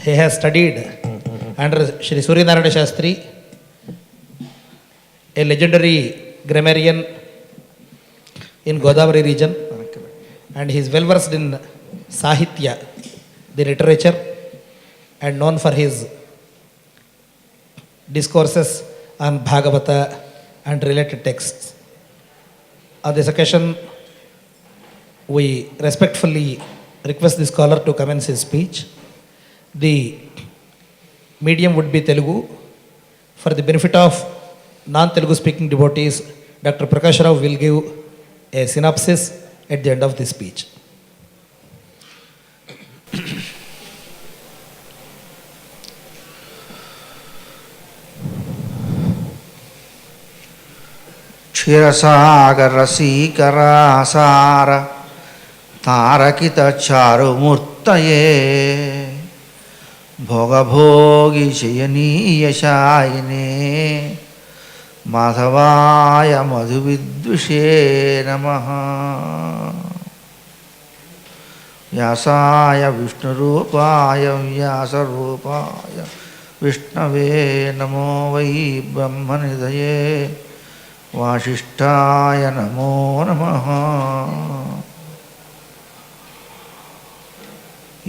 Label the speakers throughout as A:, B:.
A: He has studied under Shri Suryanarayana Shastri, a legendary grammarian in Godavari region, and he is well versed in Sahitya, the literature, and known for his discourses on Bhagavata and related texts. On this occasion, we respectfully request the scholar to commence his speech. The medium would be Telugu. For the benefit of non-Telugu speaking devotees, Dr. Prakash Rao will give a synopsis at the end of the speech.
B: క్షీరసాగరసీకరాసార తారకిత చారుమూర్తయే భోగభోగి శయనీయశాయినే మాధవాయ మధువిద్విషే నమః. వ్యాసాయ విష్ణురూపాయ వ్యాసరూపాయ విష్ణవే నమో why బ్రహ్మనిధయే వాసిష్ఠాయ నమో నమః.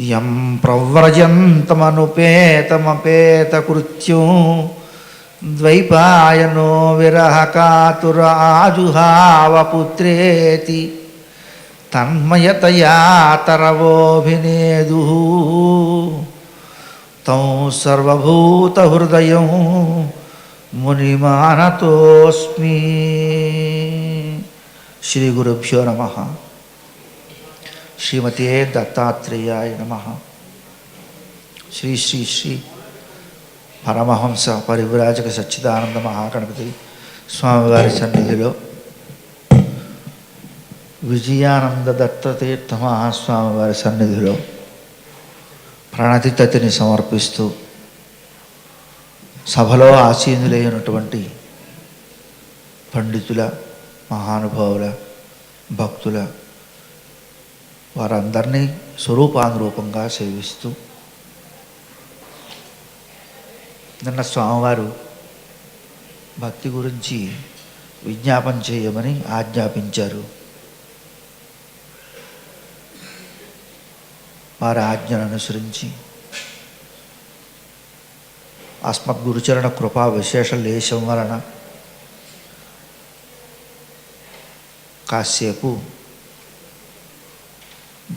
B: యం ప్రవ్రజంతమనుపేతమపేతకృత్యం ద్వైపాయనో విరహకాతుర ఆజుహావపుత్రేతి తన్మయతయా తరవోభినేదు తం సర్వభూతహృదయం మునిమానతోస్మి. శ్రీ గురుభ్యో నమః. శ్రీమతే దత్తాత్రేయాయ నమః. శ్రీ శ్రీ శ్రీ పరమహంస పరివ్రాజక సచ్చిదానంద మహాగణపతి స్వామివారి సన్నిధిలో విజయానంద దత్తతీర్థ మహాస్వామివారి సన్నిధిలో ప్రణతితతిని సమర్పిస్తూ సభలో ఆసీనులైనటువంటి పండితుల, మహానుభావుల, భక్తుల వారందరినీ స్వరూపానురూపంగా సేవిస్తూ నిన్న స్వామివారు భక్తి గురించి విజ్ఞాపన చేయమని ఆజ్ఞాపించారు. వారి ఆజ్ఞను అనుసరించి అస్మద్గురుచరణ కృపా విశేష లేశం వలన కాసేపు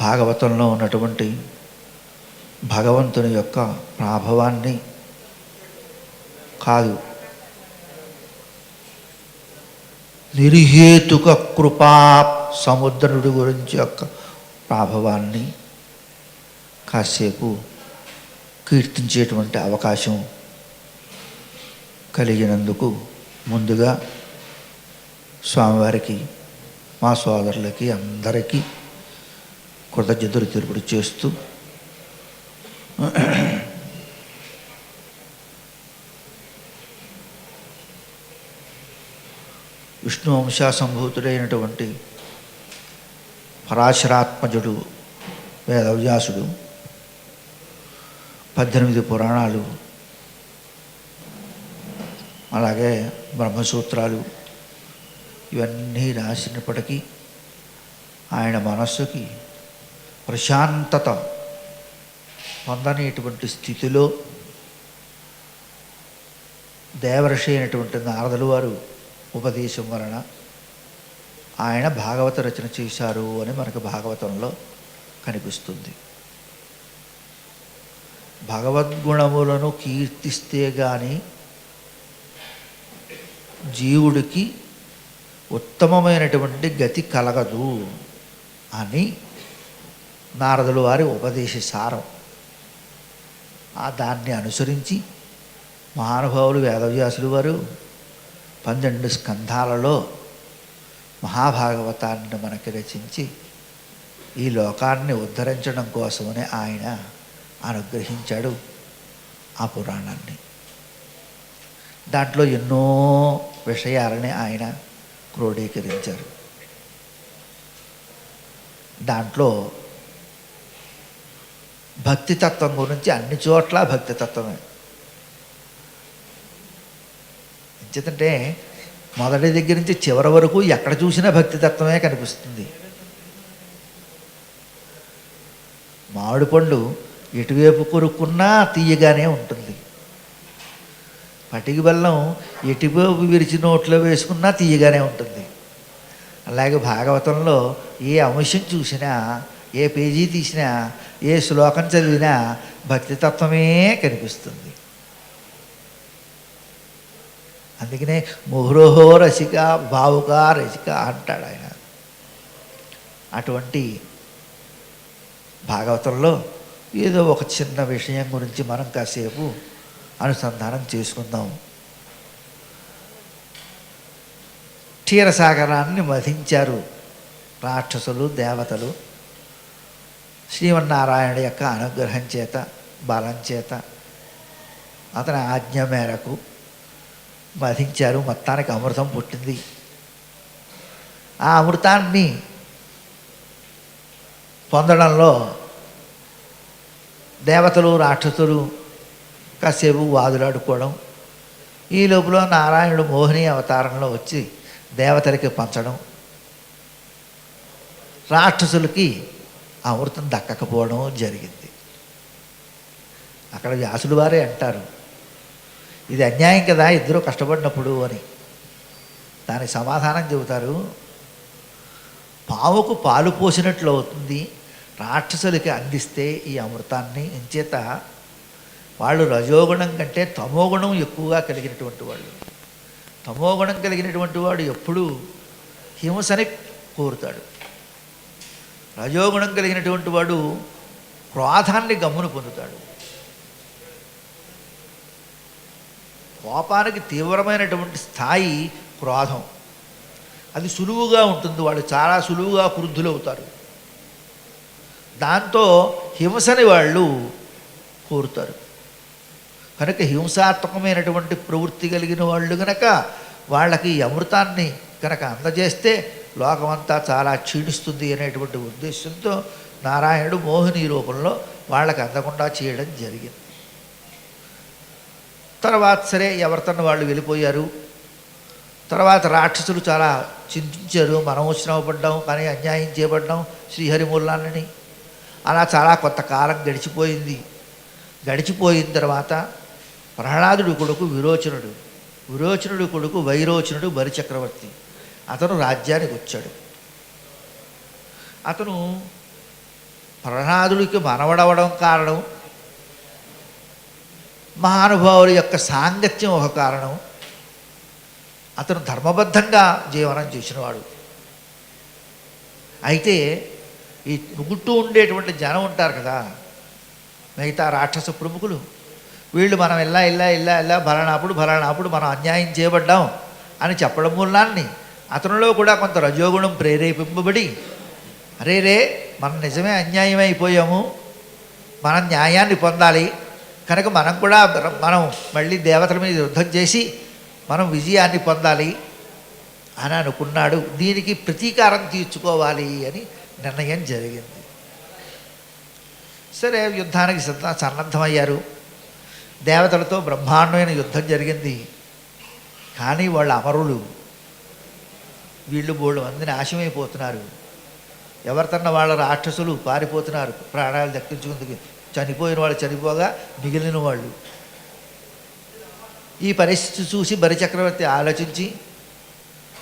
B: భాగవతంలో ఉన్నటువంటి భగవంతుని యొక్క ప్రాభవాన్ని కాదు, నిర్హేతుక కృపా సముద్రుడి గురించి యొక్క ప్రాభవాన్ని కాసేపు కీర్తించేటువంటి అవకాశం కలిగినందుకు ముందుగా స్వామివారికి, మా సోదరులకి అందరికీ కృతజ్ఞతలు తెలుపుడు చేస్తూ విష్ణు వంశాసంభూతుడైనటువంటి పరాశరాత్మజుడు వేదవ్యాసుడు 18 పురాణాలు, అలాగే బ్రహ్మసూత్రాలు ఇవన్నీ రాసినప్పటికీ ఆయన మనస్సుకి ప్రశాంతత పొందనేటువంటి స్థితిలో దేవర్షి అయినటువంటి నారదులు వారు ఉపదేశం వలన ఆయన భాగవత రచన చేశారు అని మనకు భాగవతంలో కనిపిస్తుంది. భగవద్గుణములను కీర్తిస్తే కానీ జీవుడికి ఉత్తమమైనటువంటి గతి కలగదు అని నారదుల వారి ఉపదేశ సారం. దాన్ని అనుసరించి మహానుభావులు వేదవ్యాసులు వారు 12 స్కంధాలలో మహాభాగవతాన్ని మనకి రచించి ఈ లోకాన్ని ఉద్ధరించడం కోసమని ఆయన అనుగ్రహించాడు ఆ పురాణాన్ని. దాంట్లో ఎన్నో విషయాలని ఆయన క్రోడీకరించారు. దాంట్లో భక్తితత్వం గురించి అన్ని చోట్ల భక్తితత్వమే. ఎందుకంటే మొదటి దగ్గర నుంచి చివరి వరకు ఎక్కడ చూసినా భక్తితత్వమే కనిపిస్తుంది. మామిడి పండు ఎటువైపు కొరుక్కున్నా తీయగానే ఉంటుంది. పటికి బెల్లం ఎటువైపు విరిచి నోట్లో వేసుకున్నా తీయగానే ఉంటుంది. అలాగే భాగవతంలో ఏ అంశం చూసినా, ఏ పేజీ తీసినా, ఏ శ్లోకం చదివినా భక్తితత్వమే కనిపిస్తుంది. అందుకనే ముహురోహో రసిక భావుక రసిక అంటాడు ఆయన. అటువంటి భాగవతంలో ఏదో ఒక చిన్న విషయం గురించి మనం కాసేపు అనుసంధానం చేసుకుందాం. క్షీరసాగరాన్ని మధించారు రాక్షసులు, దేవతలు. శ్రీమన్నారాయణ యొక్క అనుగ్రహం చేత, బలం చేత, అతని ఆజ్ఞ మేరకు మధించారు. మొత్తానికి అమృతం పుట్టింది. ఆ అమృతాన్ని పొందడంలో దేవతలు, రాక్షసులు కాసేపు వాదులాడుకోవడం. ఈ లోపల నారాయణుడు మోహిని అవతారంలో వచ్చి దేవతలకి పంచడం, రాక్షసులకి అమృతం దక్కకపోవడం జరిగింది. అక్కడ వ్యాసుడు వారే అంటారు, ఇది అన్యాయం కదా ఇద్దరు కష్టపడినప్పుడు అని. దానికి సమాధానం చెబుతారు, పావుకు పాలు పోసినట్లు అవుతుంది రాక్షసులకి అందిస్తే ఈ అమృతాన్ని. ఇంచేత వాళ్ళు రజోగుణం కంటే తమోగుణం ఎక్కువగా కలిగినటువంటి వాళ్ళు. తమోగుణం కలిగినటువంటి వాడు ఎప్పుడూ హింసని కోరుతాడు. రజోగుణం కలిగినటువంటి వాడు క్రోధాన్ని గమ్మును పొందుతాడు. కోపానికి తీవ్రమైనటువంటి స్థాయి క్రోధం. అది సులువుగా ఉంటుంది. వాళ్ళు చాలా సులువుగా క్రుద్ధులవుతారు. దాంతో హింసని వాళ్ళు కోరుతారు. కనుక హింసాత్మకమైనటువంటి ప్రవృత్తి కలిగిన వాళ్ళు కనుక వాళ్ళకి ఈ అమృతాన్ని కనుక అందజేస్తే లోకమంతా చాలా క్షీణిస్తుంది అనేటువంటి ఉద్దేశంతో నారాయణుడు మోహిని రూపంలో వాళ్ళకి అందకుండా చేయడం జరిగింది. తర్వాత సరే ఎవరితోనూ వాళ్ళు వెళ్ళిపోయారు. తర్వాత రాక్షసులు చాలా చింతించారు, మనం శ్రమ పడ్డాం కానీ అన్యాయం చేయబడ్డాం శ్రీహరిమూలాన్ని. అలా చాలా కొంతకాలం గడిచిపోయింది. గడిచిపోయిన తర్వాత ప్రహ్లాదుడి కొడుకు విరోచనుడు, విరోచనుడి కొడుకు వైరోచనుడు బలిచక్రవర్తి, అతను రాజ్యానికి వచ్చాడు. అతను ప్రహ్లాదుడికి మనవడవడం కారణం, మహానుభావుల యొక్క సాంగత్యం ఒక కారణం. అతను ధర్మబద్ధంగా జీవనం చేసినవాడు. అయితే ఈ నుగుట్టు ఉండేటువంటి జనం ఉంటారు కదా, మిగతా రాక్షస ప్రముఖులు, వీళ్ళు మనం ఇలా బలనాపుడు మనం అన్యాయం చేయబడ్డాం అని చెప్పడం మూలాన్ని అతనిలో కూడా కొంత రజోగుణం ప్రేరేపింపబడి, అరే రే మనం నిజమే అన్యాయం అయిపోయాము, మనం న్యాయాన్ని పొందాలి కనుక మనం మళ్ళీ దేవతల మీద యుద్ధం చేసి మనం విజయాన్ని పొందాలి అని అనుకున్నాడు. దీనికి ప్రతీకారం తీర్చుకోవాలి అని నిర్ణయం జరిగింది. సరే యుద్ధానికి సన్నద్ధమయ్యారు. దేవతలతో బ్రహ్మాండమైన యుద్ధం జరిగింది. కానీ వాళ్ళ అమరులు, వీళ్ళు బోళ్ళు మంది నాశమైపోతున్నారు. ఎవరితన్న వాళ్ళ రాక్షసులు పారిపోతున్నారు ప్రాణాలు దక్కించుకుందుకు. చనిపోయిన వాళ్ళు చనిపోగా మిగిలిన వాళ్ళు. ఈ పరిస్థితి చూసి బలిచక్రవర్తి ఆలోచించి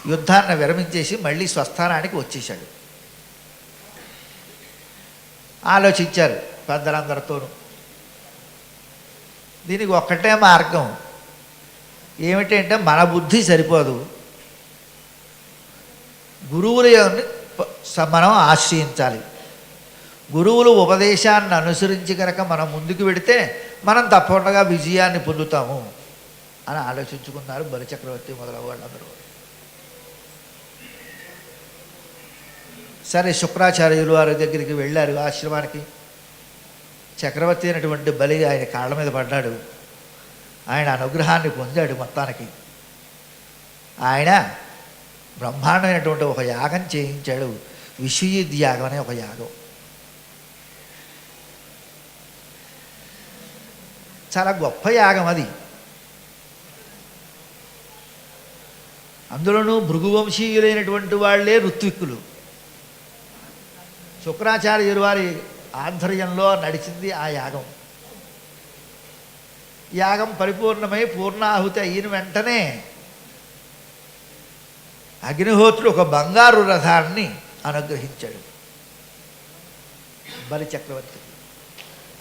B: యుద్ధాన్ని విరమించేసి మళ్ళీ స్వస్థానానికి వచ్చేశాడు. ఆలోచించారు పెద్దలందరితోనూ. దీనికి ఒక్కటే మార్గం ఏమిటంటే, మన బుద్ధి సరిపోదు, గురువులని మనం ఆశ్రయించాలి. గురువులు ఉపదేశాన్ని అనుసరించి కనుక మనం ముందుకు వెడితే మనం తప్పకుండా విజయాన్ని పొందుతాము అని ఆలోచించుకున్నారు బలిచక్రవర్తి మొదలగు వాళ్ళందరూ. సరే శుక్రాచార్యులు వారి దగ్గరికి వెళ్ళారు ఆశ్రమానికి. చక్రవర్తి అయినటువంటి బలి ఆయన కాళ్ళ మీద పడ్డాడు. ఆయన అనుగ్రహాన్ని పొందాడు. మొత్తానికి ఆయన బ్రహ్మాండమైనటువంటి ఒక యాగం చేయించాడు. విశ్వయుద్ధ యాగం అనే ఒక యాగం. చాలా గొప్ప యాగం అది. అందులోనూ భృగువంశీయులైనటువంటి వాళ్ళే ఋత్విక్కులు. శుక్రాచార్యుల వారి ఆధ్వర్యంలో నడిచింది ఆ యాగం. యాగం పరిపూర్ణమై పూర్ణాహుతి అయిన వెంటనే అగ్నిహోత్రుడు ఒక బంగారు రథాన్ని అనుగ్రహించాడు బలి చక్రవర్తికి.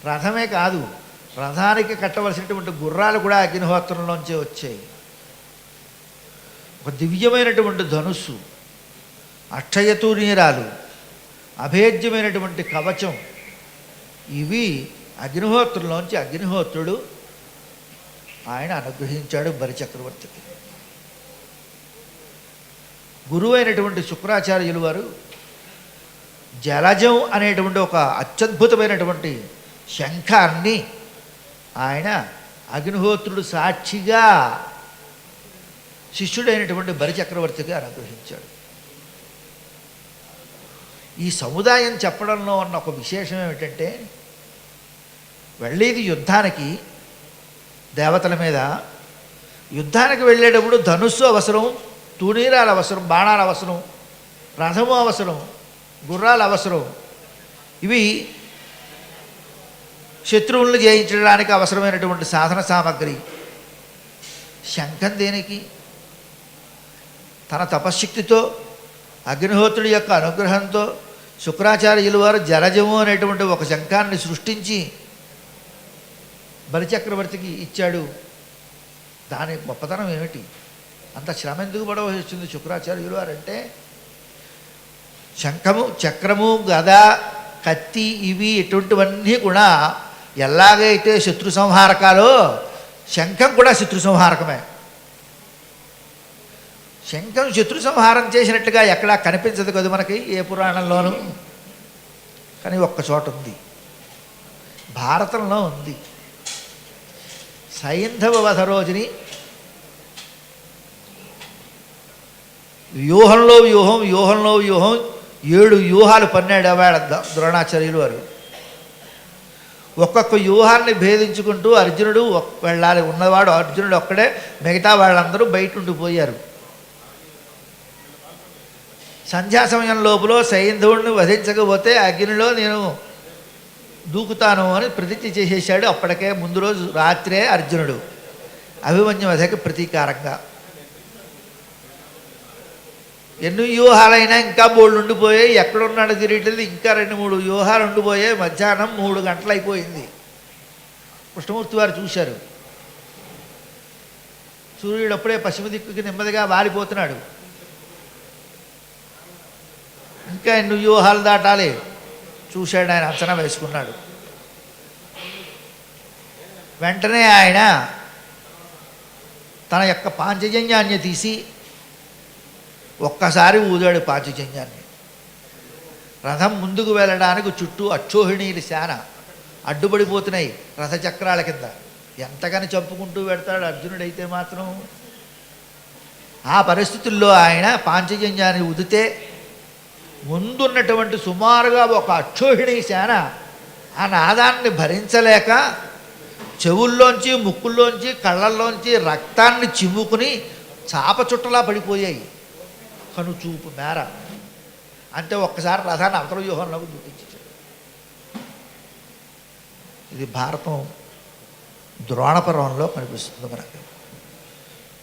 B: రథమే కాదు, రథానికి కట్టవలసినటువంటి గుర్రాలు కూడా అగ్నిహోత్రంలోంచే వచ్చాయి. ఒక దివ్యమైనటువంటి ధనుస్సు, అక్షయతూనీరాలు, అభేద్యమైనటువంటి కవచం, ఇవి అగ్నిహోత్రంలోంచి అగ్నిహోత్రుడు ఆయన అనుగ్రహించాడు బలిచక్రవర్తికి. గురువు అయినటువంటి శుక్రాచార్యులు వారు జలజం అనేటువంటి ఒక అత్యద్భుతమైనటువంటి శంఖాన్ని ఆయన అగ్నిహోత్రుడు సాక్షిగా శిష్యుడైనటువంటి బలిచక్రవర్తికి అనుగ్రహించాడు. ఈ సముదాయం చెప్పడంలో ఉన్న ఒక విశేషం ఏమిటంటే, వెళ్ళేది యుద్ధానికి, దేవతల మీద యుద్ధానికి వెళ్ళేటప్పుడు ధనుస్సు అవసరం, తూణీరాలు అవసరం, బాణాలు అవసరం, రథము అవసరం, గుర్రాలు అవసరం. ఇవి శత్రువులను జయించడానికి అవసరమైనటువంటి సాధన సామగ్రి. శంఖం దేనికి? తన తపశ్శక్తితో అగ్నిహోత్రుడి యొక్క అనుగ్రహంతో శుక్రాచార్యుల వారు జలజము అనేటువంటి ఒక శంఖాన్ని సృష్టించి బలిచక్రవర్తికి ఇచ్చాడు. దాని గొప్పతనం ఏమిటి? అంత శ్రమ ఎందుకు పడవలసి వచ్చింది శుక్రాచార్యులు వారు అంటే, శంఖము, చక్రము, గద, కత్తి, ఇవి ఇటువంటివన్నీ కూడా ఎలాగైతే శత్రు సంహారకాలో శంఖం కూడా శత్రు సంహారకమే. శంఖం శత్రు సంహారం చేసినట్టుగా ఎక్కడా కనిపించదు కదా మనకి ఏ పురాణంలోనూ. కానీ ఒక్క చోట ఉంది, భారతంలో ఉంది. సైంధవ వధ రోజుని వ్యూహంలో వ్యూహం, వ్యూహంలో వ్యూహం, 7 వ్యూహాలు పన్నాడు వాడ ద్రోణాచార్యులు వారు. ఒక్కొక్క వ్యూహాన్ని భేదించుకుంటూ అర్జునుడు వెళ్ళాలి. ఉన్నవాడు అర్జునుడు ఒక్కడే, మిగతా వాళ్ళందరూ బయట ఉండిపోయారు. సంధ్యా సమయం లోపల సైంధవుడిని వధించకపోతే అగ్నిలో నేను దూకుతాను అని ప్రతిజ్ఞ చేసేసాడు. అప్పటికే ముందు రోజు రాత్రే అర్జునుడు అభిమన్యు వధకి ప్రతీకారంగా. ఎన్ని వ్యూహాలైనా ఇంకా బోళ్ళు ఉండిపోయాయి. ఎక్కడున్నాడు తిరిగి ఇంకా 2-3 వ్యూహాలు ఉండిపోయాయి. మధ్యాహ్నం 3 గంటలు అయిపోయింది. కృష్ణమూర్తి వారు చూశారు, సూర్యుడు అప్పుడే పశ్చిమ దిక్కుకి నెమ్మదిగా వాలిపోతున్నాడు. ఇంకా ఎన్ని వ్యూహాలు దాటాలి చూశాడు. ఆయన అంచనా వేసుకున్నాడు. వెంటనే ఆయన తన యొక్క పాంచజన్యాన్ని తీసి ఒక్కసారి ఊదాడు పాంచజన్యాన్ని. రథం ముందుకు వెళ్ళడానికి చుట్టూ అక్షోహిణీల శాన అడ్డుపడిపోతున్నాయి రథచక్రాల కింద. ఎంతగాని చంపుకుంటూ పెడతాడు అర్జునుడైతే మాత్రం. ఆ పరిస్థితుల్లో ఆయన పాంచజన్యాన్ని ఉదితే ముందున్నటువంటి సుమారుగా ఒక అక్షోహిణీ సేన ఆ నాదాన్ని భరించలేక చెవుల్లోంచి, ముక్కుల్లోంచి, కళ్ళల్లోంచి రక్తాన్ని చిమ్ముకుని చాప చుట్టలా పడిపోయాయి కనుచూపు మేర. అంటే ఒక్కసారి రథాన్ని అవతల వ్యూహంలోకి దూకించాడు. ఇది భారతం ద్రోణపర్వంలో కనిపిస్తుంది మనకు.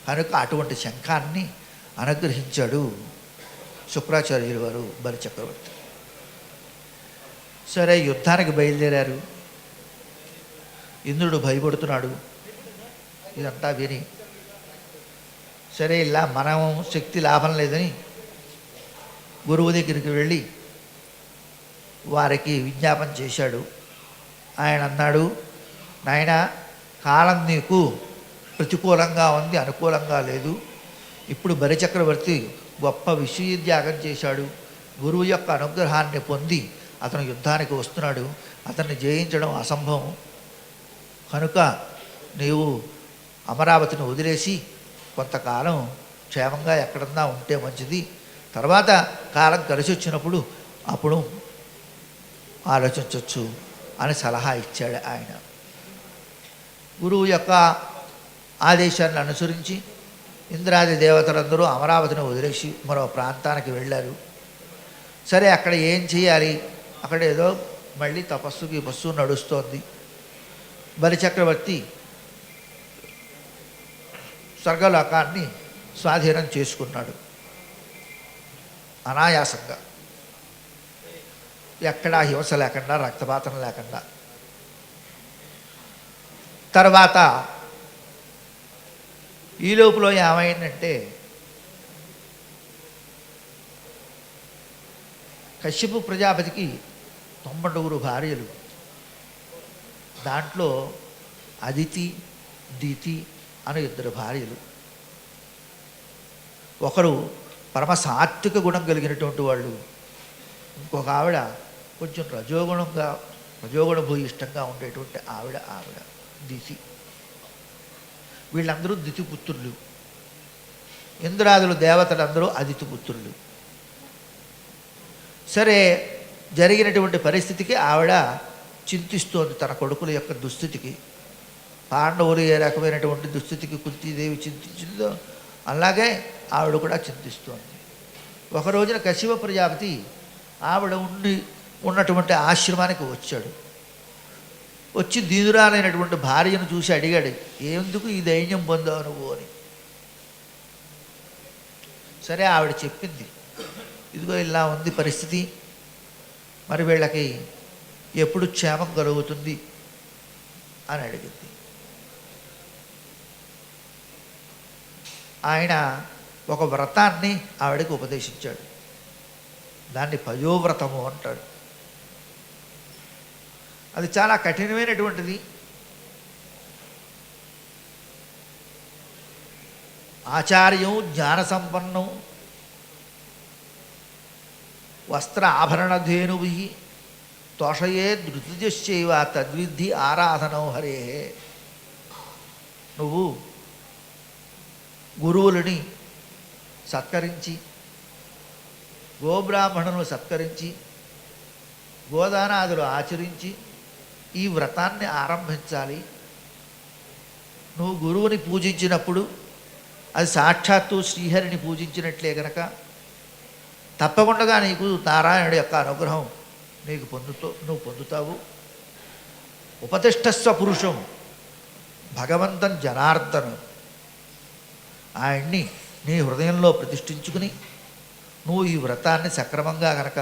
B: కనుక అటువంటి శంఖాన్ని అనుగ్రహించాడు శుక్రాచార్యులు వారు బలిచక్రవర్తి. సరే, యుద్ధానికి బయలుదేరారు. ఇంద్రుడు భయపడుతున్నాడు ఇదంతా విని. సరే, ఇలా మనం శక్తి లాభం లేదని గురువు దగ్గరికి వెళ్ళి వారికి విజ్ఞాపన చేశాడు. ఆయన అన్నాడు, నాయన, కాలం నీకు ప్రతికూలంగా ఉంది, అనుకూలంగా లేదు. ఇప్పుడు బలిచక్రవర్తి గొప్ప విశ్వత్యాగం చేశాడు. గురువు యొక్క అనుగ్రహాన్ని పొంది అతను యుద్ధానికి వస్తున్నాడు. అతన్ని జయించడం అసంభవం. కనుక నీవు అమరావతిని వదిలేసి కొంతకాలం క్షేమంగా ఎక్కడన్నా ఉంటే మంచిది. తర్వాత కాలం కలిసి వచ్చినప్పుడు అప్పుడు ఆలోచించవచ్చు అని సలహా ఇచ్చాడు ఆయన. గురువు యొక్క ఆదేశాన్ని అనుసరించి ఇంద్రాది దేవతలందరూ అమరావతిని వదిలేసి మరో ప్రాంతానికి వెళ్ళారు. సరే, అక్కడ ఏం చేయాలి? అక్కడ ఏదో మళ్ళీ తపస్సుకి బస్సు నడుస్తోంది. బలిచక్రవర్తి స్వర్గలోకాన్ని స్వాధీనం చేసుకున్నాడు అనాయాసంగా, ఎక్కడా హింస లేకుండా, రక్తపాతం లేకుండా. తర్వాత ఈ లోపల ఏమైందంటే, కశ్యపు ప్రజాపతికి 99 భార్యలు. దాంట్లో అదితి, దితి అని 2 భార్యలు. ఒకరు పరమ సాత్విక గుణం కలిగినటువంటి వాళ్ళు, ఇంకొక ఆవిడ కొంచెం రజోగుణ భూయిష్టంగా ఉండేటువంటి ఆవిడ దితి. వీళ్ళందరూ దితిపుత్రులు. ఇంద్రాదులు దేవతలందరూ అదితి పుత్రులు. సరే, జరిగినటువంటి పరిస్థితికి ఆవిడ చింతిస్తోంది, తన కొడుకుల యొక్క దుస్థితికి. పాండవులు ఏ రకమైనటువంటి దుస్థితికి కుంతీదేవి చింతించిందో అలాగే ఆవిడ కూడా చింతిస్తోంది. ఒక రోజున కశ్యప ప్రజాపతి ఆవిడ ఉన్నటువంటి ఆశ్రమానికి వచ్చాడు. వచ్చి దీనురాలైనటువంటి భార్యను చూసి అడిగాడు, ఎందుకు ఈ దైన్యం పొందావు నువ్వు అని. సరే, ఆవిడ చెప్పింది, ఇదిగో ఇలా ఉంది పరిస్థితి, మరి వీళ్ళకి ఎప్పుడు క్షేమం కలుగుతుంది అని అడిగింది. ఆయన ఒక వ్రతాన్ని ఆవిడకి ఉపదేశించాడు. దాన్ని పయోవ్రతము అంటాడు. అది చాలా కఠినమైనటువంటిది. ఆచార్యం జ్ఞాన సంపన్నం వస్త్ర ఆభరణధేనుభి తోషయే ధృతిజశ్చైవ తద్విద్ధి ఆరాధనో హరే. నువ్వు గురువులని సత్కరించి, గోబ్రాహ్మణులను సత్కరించి, గోదానాదులు ఆచరించి ఈ వ్రతాన్ని ఆరంభించాలి. నువ్వు గురువుని పూజించినప్పుడు అది సాక్షాత్తు శ్రీహరిని పూజించినట్లే గనక తప్పకుండా నీకు నారాయణుడి యొక్క అనుగ్రహం నువ్వు పొందుతావు. ఉపతిష్టస్వ పురుషం భగవంతం జనార్దను, ఆయన్ని నీ హృదయంలో ప్రతిష్ఠించుకుని నువ్వు ఈ వ్రతాన్ని సక్రమంగా గనక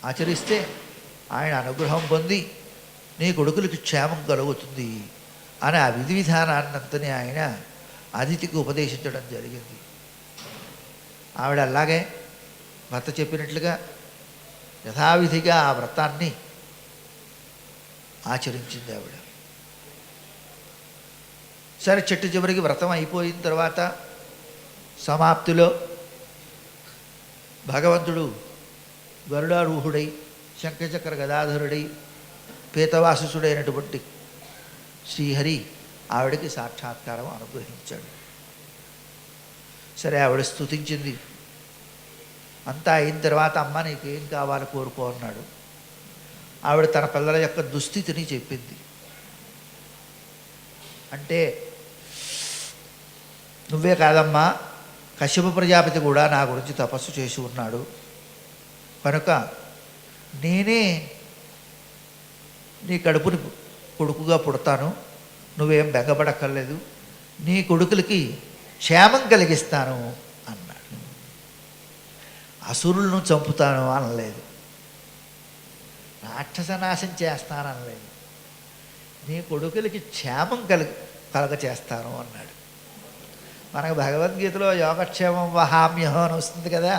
B: ఆచరిస్తే ఆయన అనుగ్రహం పొంది నీ కొడుకులకి క్షేమం కలుగుతుంది అని ఆ విధి విధానాన్నంతని ఆయన అదితికి ఉపదేశించడం జరిగింది. ఆవిడ అలాగే భర్త చెప్పినట్లుగా యథావిధిగా ఆ వ్రతాన్ని ఆచరించింది ఆవిడ. సరే, చెట్టు చివరికి వ్రతం అయిపోయిన తర్వాత సమాప్తిలో భగవంతుడు గరుడారూహుడై శంఖచక్ర గదాధరుడై పీతవాసుడైనటువంటి శ్రీహరి ఆవిడకి సాక్షాత్కారం అనుగ్రహించాడు. సరే, ఆవిడ స్తుతించింది. అంతా అయిన తర్వాత, అమ్మ నీకేం కావాలో కోరుకో అన్నాడు. ఆవిడ తన పిల్లల యొక్క దుస్థితిని చెప్పింది. అంటే, నువ్వే కాదమ్మా, కశ్యప ప్రజాపతి కూడా నా గురించి తపస్సు చేసి ఉన్నాడు కనుక నేనే నీ కడుపుని కొడుకుగా పుడతాను, నువ్వేం బెంగపడక్కర్లేదు, నీ కొడుకులకి క్షేమం కలిగిస్తాను అన్నాడు. అసురులను చంపుతాను అనలేదు, రాక్షస నాశం చేస్తాననలేదు, నీ కొడుకులకి క్షేమం కలగ చేస్తాను అన్నాడు. మనకు భగవద్గీతలో యోగక్షేమం వహామ్యహం అని వస్తుంది కదా.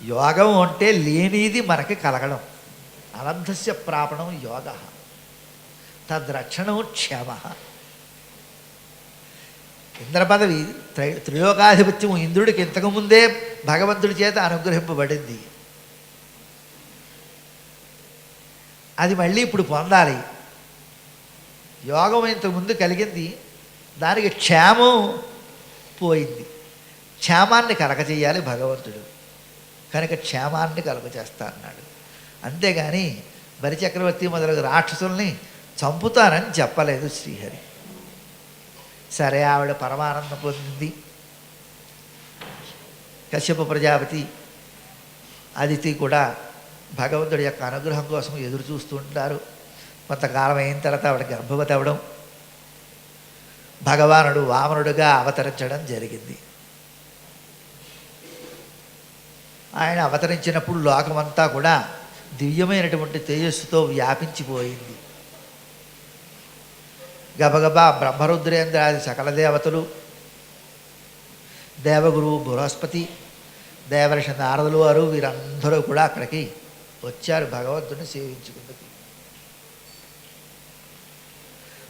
B: యోగం అంటే లేనిది మనకి కలగడం. అలబ్ధస్య ప్రాపణం యోగ, తద్రక్షణం క్షేమ. ఇంద్ర పదవి త్రిలోకాధిపత్యం ఇంద్రుడికి ఇంతకుముందే భగవంతుడి చేత అనుగ్రహింపబడింది. అది మళ్ళీ ఇప్పుడు పొందాలి. యోగం ఇంతకుముందు కలిగింది, దానికి క్షేమం పోయింది. క్షేమాన్ని కలగజేయాలి భగవంతుడు కనుక క్షేమాన్ని కలుగజేస్తా అన్నాడు. అంతేగాని బలిచక్రవర్తి మొదలగు రాక్షసుల్ని చంపుతానని చెప్పలేదు శ్రీహరి. సరే, ఆవిడ పరమానందం పొందింది. కశ్యప ప్రజాపతి, అదితి కూడా భగవంతుడి యొక్క అనుగ్రహం కోసం ఎదురు చూస్తూ ఉంటారు. కొంతకాలం అయిన తర్వాత ఆవిడ గర్భవతి అవ్వడం, భగవానుడు వామనుడుగా అవతరించడం జరిగింది. ఆయన అవతరించినప్పుడు లోకమంతా కూడా దివ్యమైనటువంటి తేజస్సుతో వ్యాపించిపోయింది. గబగబా బ్రహ్మరుద్రేంద్రాది సకల దేవతలు, దేవగురువు బృహస్పతి, దేవర్షి నారదులు వారు వీరందరూ కూడా అక్కడికి వచ్చారు భగవంతుడిని సేవించుకుందుకు.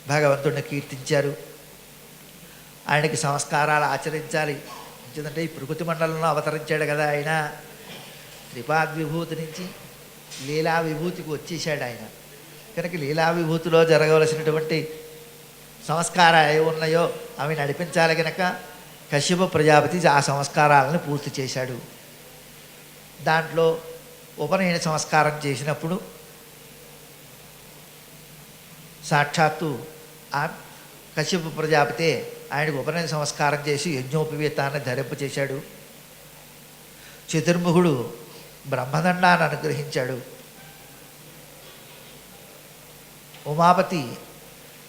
B: భగవంతుడిని కీర్తించారు. ఆయనకి సంస్కారాలు ఆచరించాలి. ఎందుకంటే ఈ ప్రకృతి మండలంలో అవతరించాడు కదా ఆయన. త్రిపాద్ విభూతి నుంచి లీలా విభూతికి వచ్చేసాడు ఆయన. కనుక లీలా విభూతిలో జరగవలసినటువంటి సంస్కారాలు ఏవి ఉన్నాయో అవి నడిపించాలి. కనుక కశ్యప ప్రజాపతి ఆ సంస్కారాలను పూర్తి చేశాడు. దాంట్లో ఉపనయన సంస్కారం చేసినప్పుడు సాక్షాత్తు ఆ కశ్యప ప్రజాపతి ఆయనకు ఉపనయన సంస్కారం చేసి యజ్ఞోపవీతాన్ని ధరింపచేశాడు. చతుర్ముఖుడు బ్రహ్మదండాన్ని అనుగ్రహించాడు. ఉమాపతి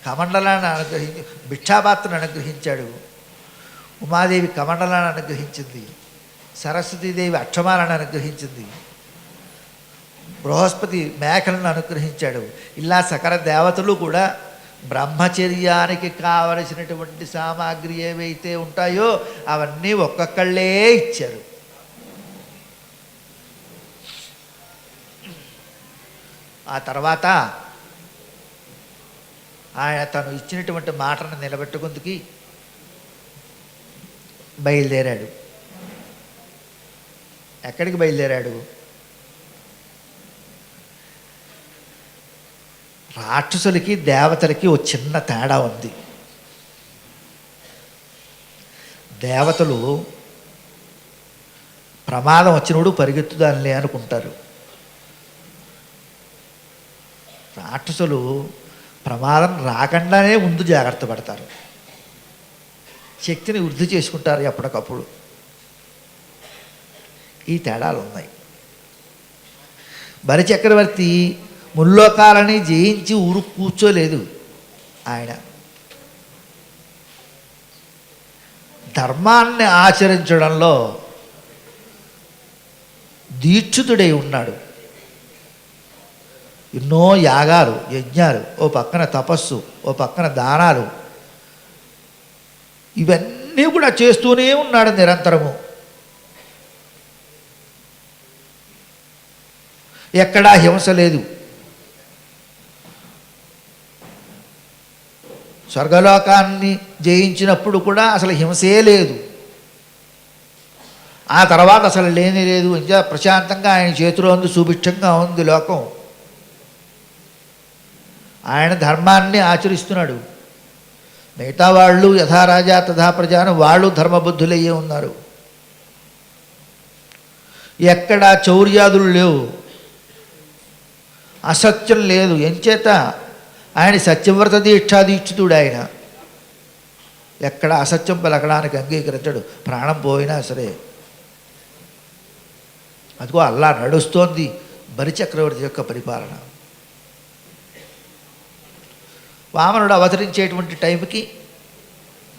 B: కమండలాన్ని అనుగ్రహించి భిక్షాపాత్రను అనుగ్రహించాడు. ఉమాదేవి కమండలాన్ని అనుగ్రహించింది. సరస్వతీదేవి అక్షమాలను అనుగ్రహించింది. బృహస్పతి మేకలను అనుగ్రహించాడు. ఇలా సకల దేవతలు కూడా బ్రహ్మచర్యానికి కావలసినటువంటి సామాగ్రి ఏవైతే ఉంటాయో అవన్నీ ఒక్కొక్కళ్ళే ఇచ్చారు. ఆ తర్వాత ఆయన తను ఇచ్చినటువంటి మాటను నిలబెట్టుకుందుకు బయలుదేరాడు. ఎక్కడికి బయలుదేరాడు? రాక్షసులకి దేవతలకి ఒక చిన్న తేడా ఉంది. దేవతలు ప్రమాదం వచ్చినప్పుడు పరిగెత్తుదానిలే అనుకుంటారు. రాక్షసులు ప్రమాదం రాకుండానే ముందు జాగ్రత్త పడతారు. శక్తిని వృద్ధి చేసుకుంటారు ఎప్పటికప్పుడు. ఈ తేడాలు ఉన్నాయి. బలిచక్రవర్తి ముల్లోకాలని జయించి ఊరు కూర్చోలేదు. ఆయన ధర్మాన్ని ఆచరించడంలో దీక్షితుడై ఉన్నాడు. ఎన్నో యాగాలు, యజ్ఞాలు, ఓ పక్కన తపస్సు, ఓ పక్కన దానాలు, ఇవన్నీ కూడా చేస్తూనే ఉన్నాడు నిరంతరము. ఎక్కడా హింస లేదు. స్వర్గలోకాన్ని జయించినప్పుడు కూడా అసలు హింసే లేదు. ఆ తర్వాత అసలు లేనే లేదు. ఇంకా ప్రశాంతంగా ఆయన చేతిలో ఉంది, సుభిక్షంగా ఉంది లోకం. ఆయన ధర్మాన్ని ఆచరిస్తున్నాడు. మిగతా వాళ్ళు యథారాజా తథా ప్రజాను వాళ్ళు ధర్మబుద్ధులయ్యే ఉన్నారు. ఎక్కడా చౌర్యాదులు లేవు, అసత్యం లేదు. ఎంచేత ఆయన సత్యవ్రత దీక్షాదీక్షితుడు. ఆయన ఎక్కడ అసత్యం పలకడానికి అంగీకరించడు, ప్రాణం పోయినా సరే. అదిగో అలా నడుస్తోంది బలిచక్రవర్తి యొక్క పరిపాలన. వామనుడు అవతరించేటువంటి టైంకి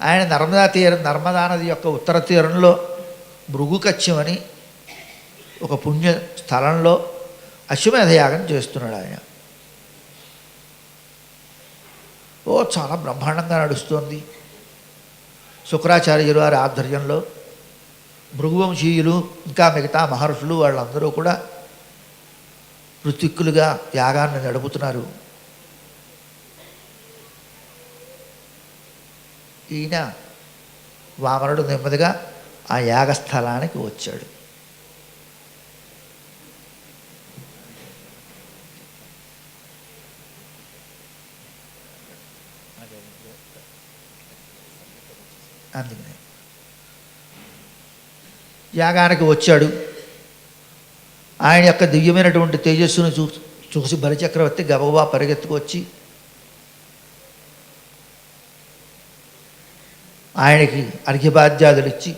B: ఆయన నర్మదా నది యొక్క ఉత్తర తీరంలో భృగుకత్యం అని ఒక పుణ్య స్థలంలో అశ్వమేధయాగం చేస్తున్నాడు ఆయన. చాలా బ్రహ్మాండంగా నడుస్తోంది. శుక్రాచార్యులు వారి ఆధ్వర్యంలో భృగువంశీయులు ఇంకా మిగతా మహర్షులు వాళ్ళందరూ కూడా ఋత్విక్కులుగా యాగాన్ని నడుపుతున్నారు. ఈయన వామనుడు నెమ్మదిగా ఆ యాగస్థలానికి వచ్చాడు. అందుకనే యాగానికి వచ్చాడు. ఆయన యొక్క దివ్యమైనటువంటి తేజస్సును చూసి బలిచక్రవర్తి గబగబా పరిగెత్తుకు వచ్చి ఆయనకి అర్ఘ్యపాద్యాదులు ఇచ్చి,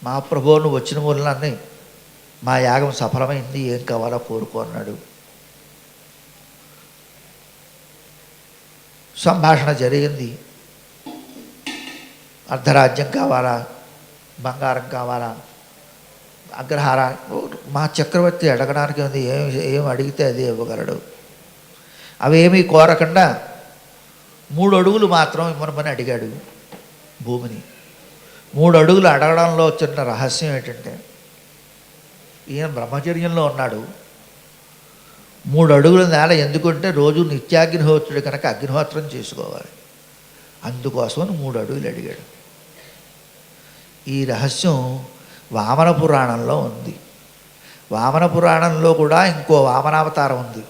B: మా ప్రభో నువ్వు వచ్చిన మూలనన్నీ మా యాగం సఫలమైంది, ఏం కావాలో కోరుకో అన్నాడు. సంభాషణ జరిగింది. అర్ధరాజ్యం కావాలా, బంగారం కావాలా, అగ్రహార, మా చక్రవర్తి అడగడానికి ఉంది, ఏం అడిగితే అది ఇవ్వగలడు. అవేమీ కోరకుండా 3 అడుగులు మాత్రం ఇవ్వమని అడిగాడు భూమిని. 3 అడుగులు అడగడంలో చిన్న రహస్యం ఏంటంటే, ఈయన బ్రహ్మచర్యంలో ఉన్నాడు. 3 అడుగుల నేల ఎందుకంటే రోజు నిత్యాగ్నిహోత్రుడు కనుక అగ్నిహోత్రం చేసుకోవాలి, అందుకోసం 3 అడుగులు అడిగాడు. ఈ రహస్యం వామన పురాణంలో ఉంది. వామన పురాణంలో కూడా ఇంకో వామనావతారం ఉంది.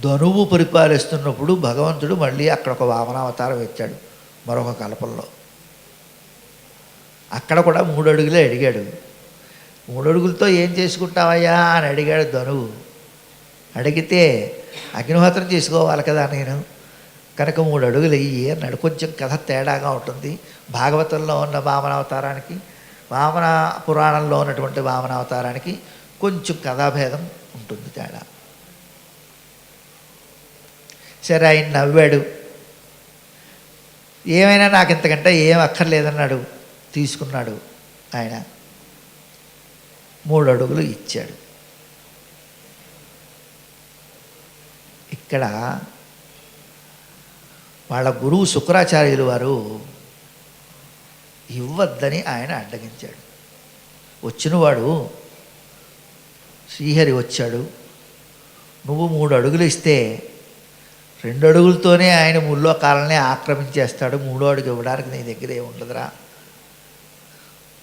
B: ధనువు పరిపాలిస్తున్నప్పుడు భగవంతుడు మళ్ళీ అక్కడ ఒక వామనావతారం ఎత్తాడు మరొక కల్పంలో. అక్కడ కూడా 3 అడుగులే అడిగాడు. 3 అడుగులతో ఏం చేసుకుంటావయ్యా అని అడిగాడు ధనువు. అడిగితే అగ్నిహోత్రం చేసుకోవాలి కదా నేను, కనుక 3 అడుగులు అయ్యి అన్నాడు. కొంచెం కథ తేడాగా ఉంటుంది. భాగవతంలో ఉన్న వామనావతారానికి, వామన పురాణంలో ఉన్నటువంటి వామనావతారానికి కొంచెం కథాభేదం ఉంటుంది, తేడా. సరే, ఆయన నవ్వాడు. ఏమైనా నాకు ఇంతకంటే ఏం అక్కర్లేదన్నాడు. తీసుకున్నాడు ఆయన. 3 అడుగులు ఇచ్చాడు. ఇక్కడ వాళ్ళ గురువు శుక్రాచార్యులు వారు ఇవ్వద్దని ఆయన అడ్డగించాడు. వచ్చినవాడు శ్రీహరి వచ్చాడు, నువ్వు 3 అడుగులు ఇస్తే 2 అడుగులతోనే ఆయన ముల్లోకాలనే ఆక్రమించేస్తాడు, 3వ అడుగు ఇవ్వడానికి నీ దగ్గర ఏముండదురా,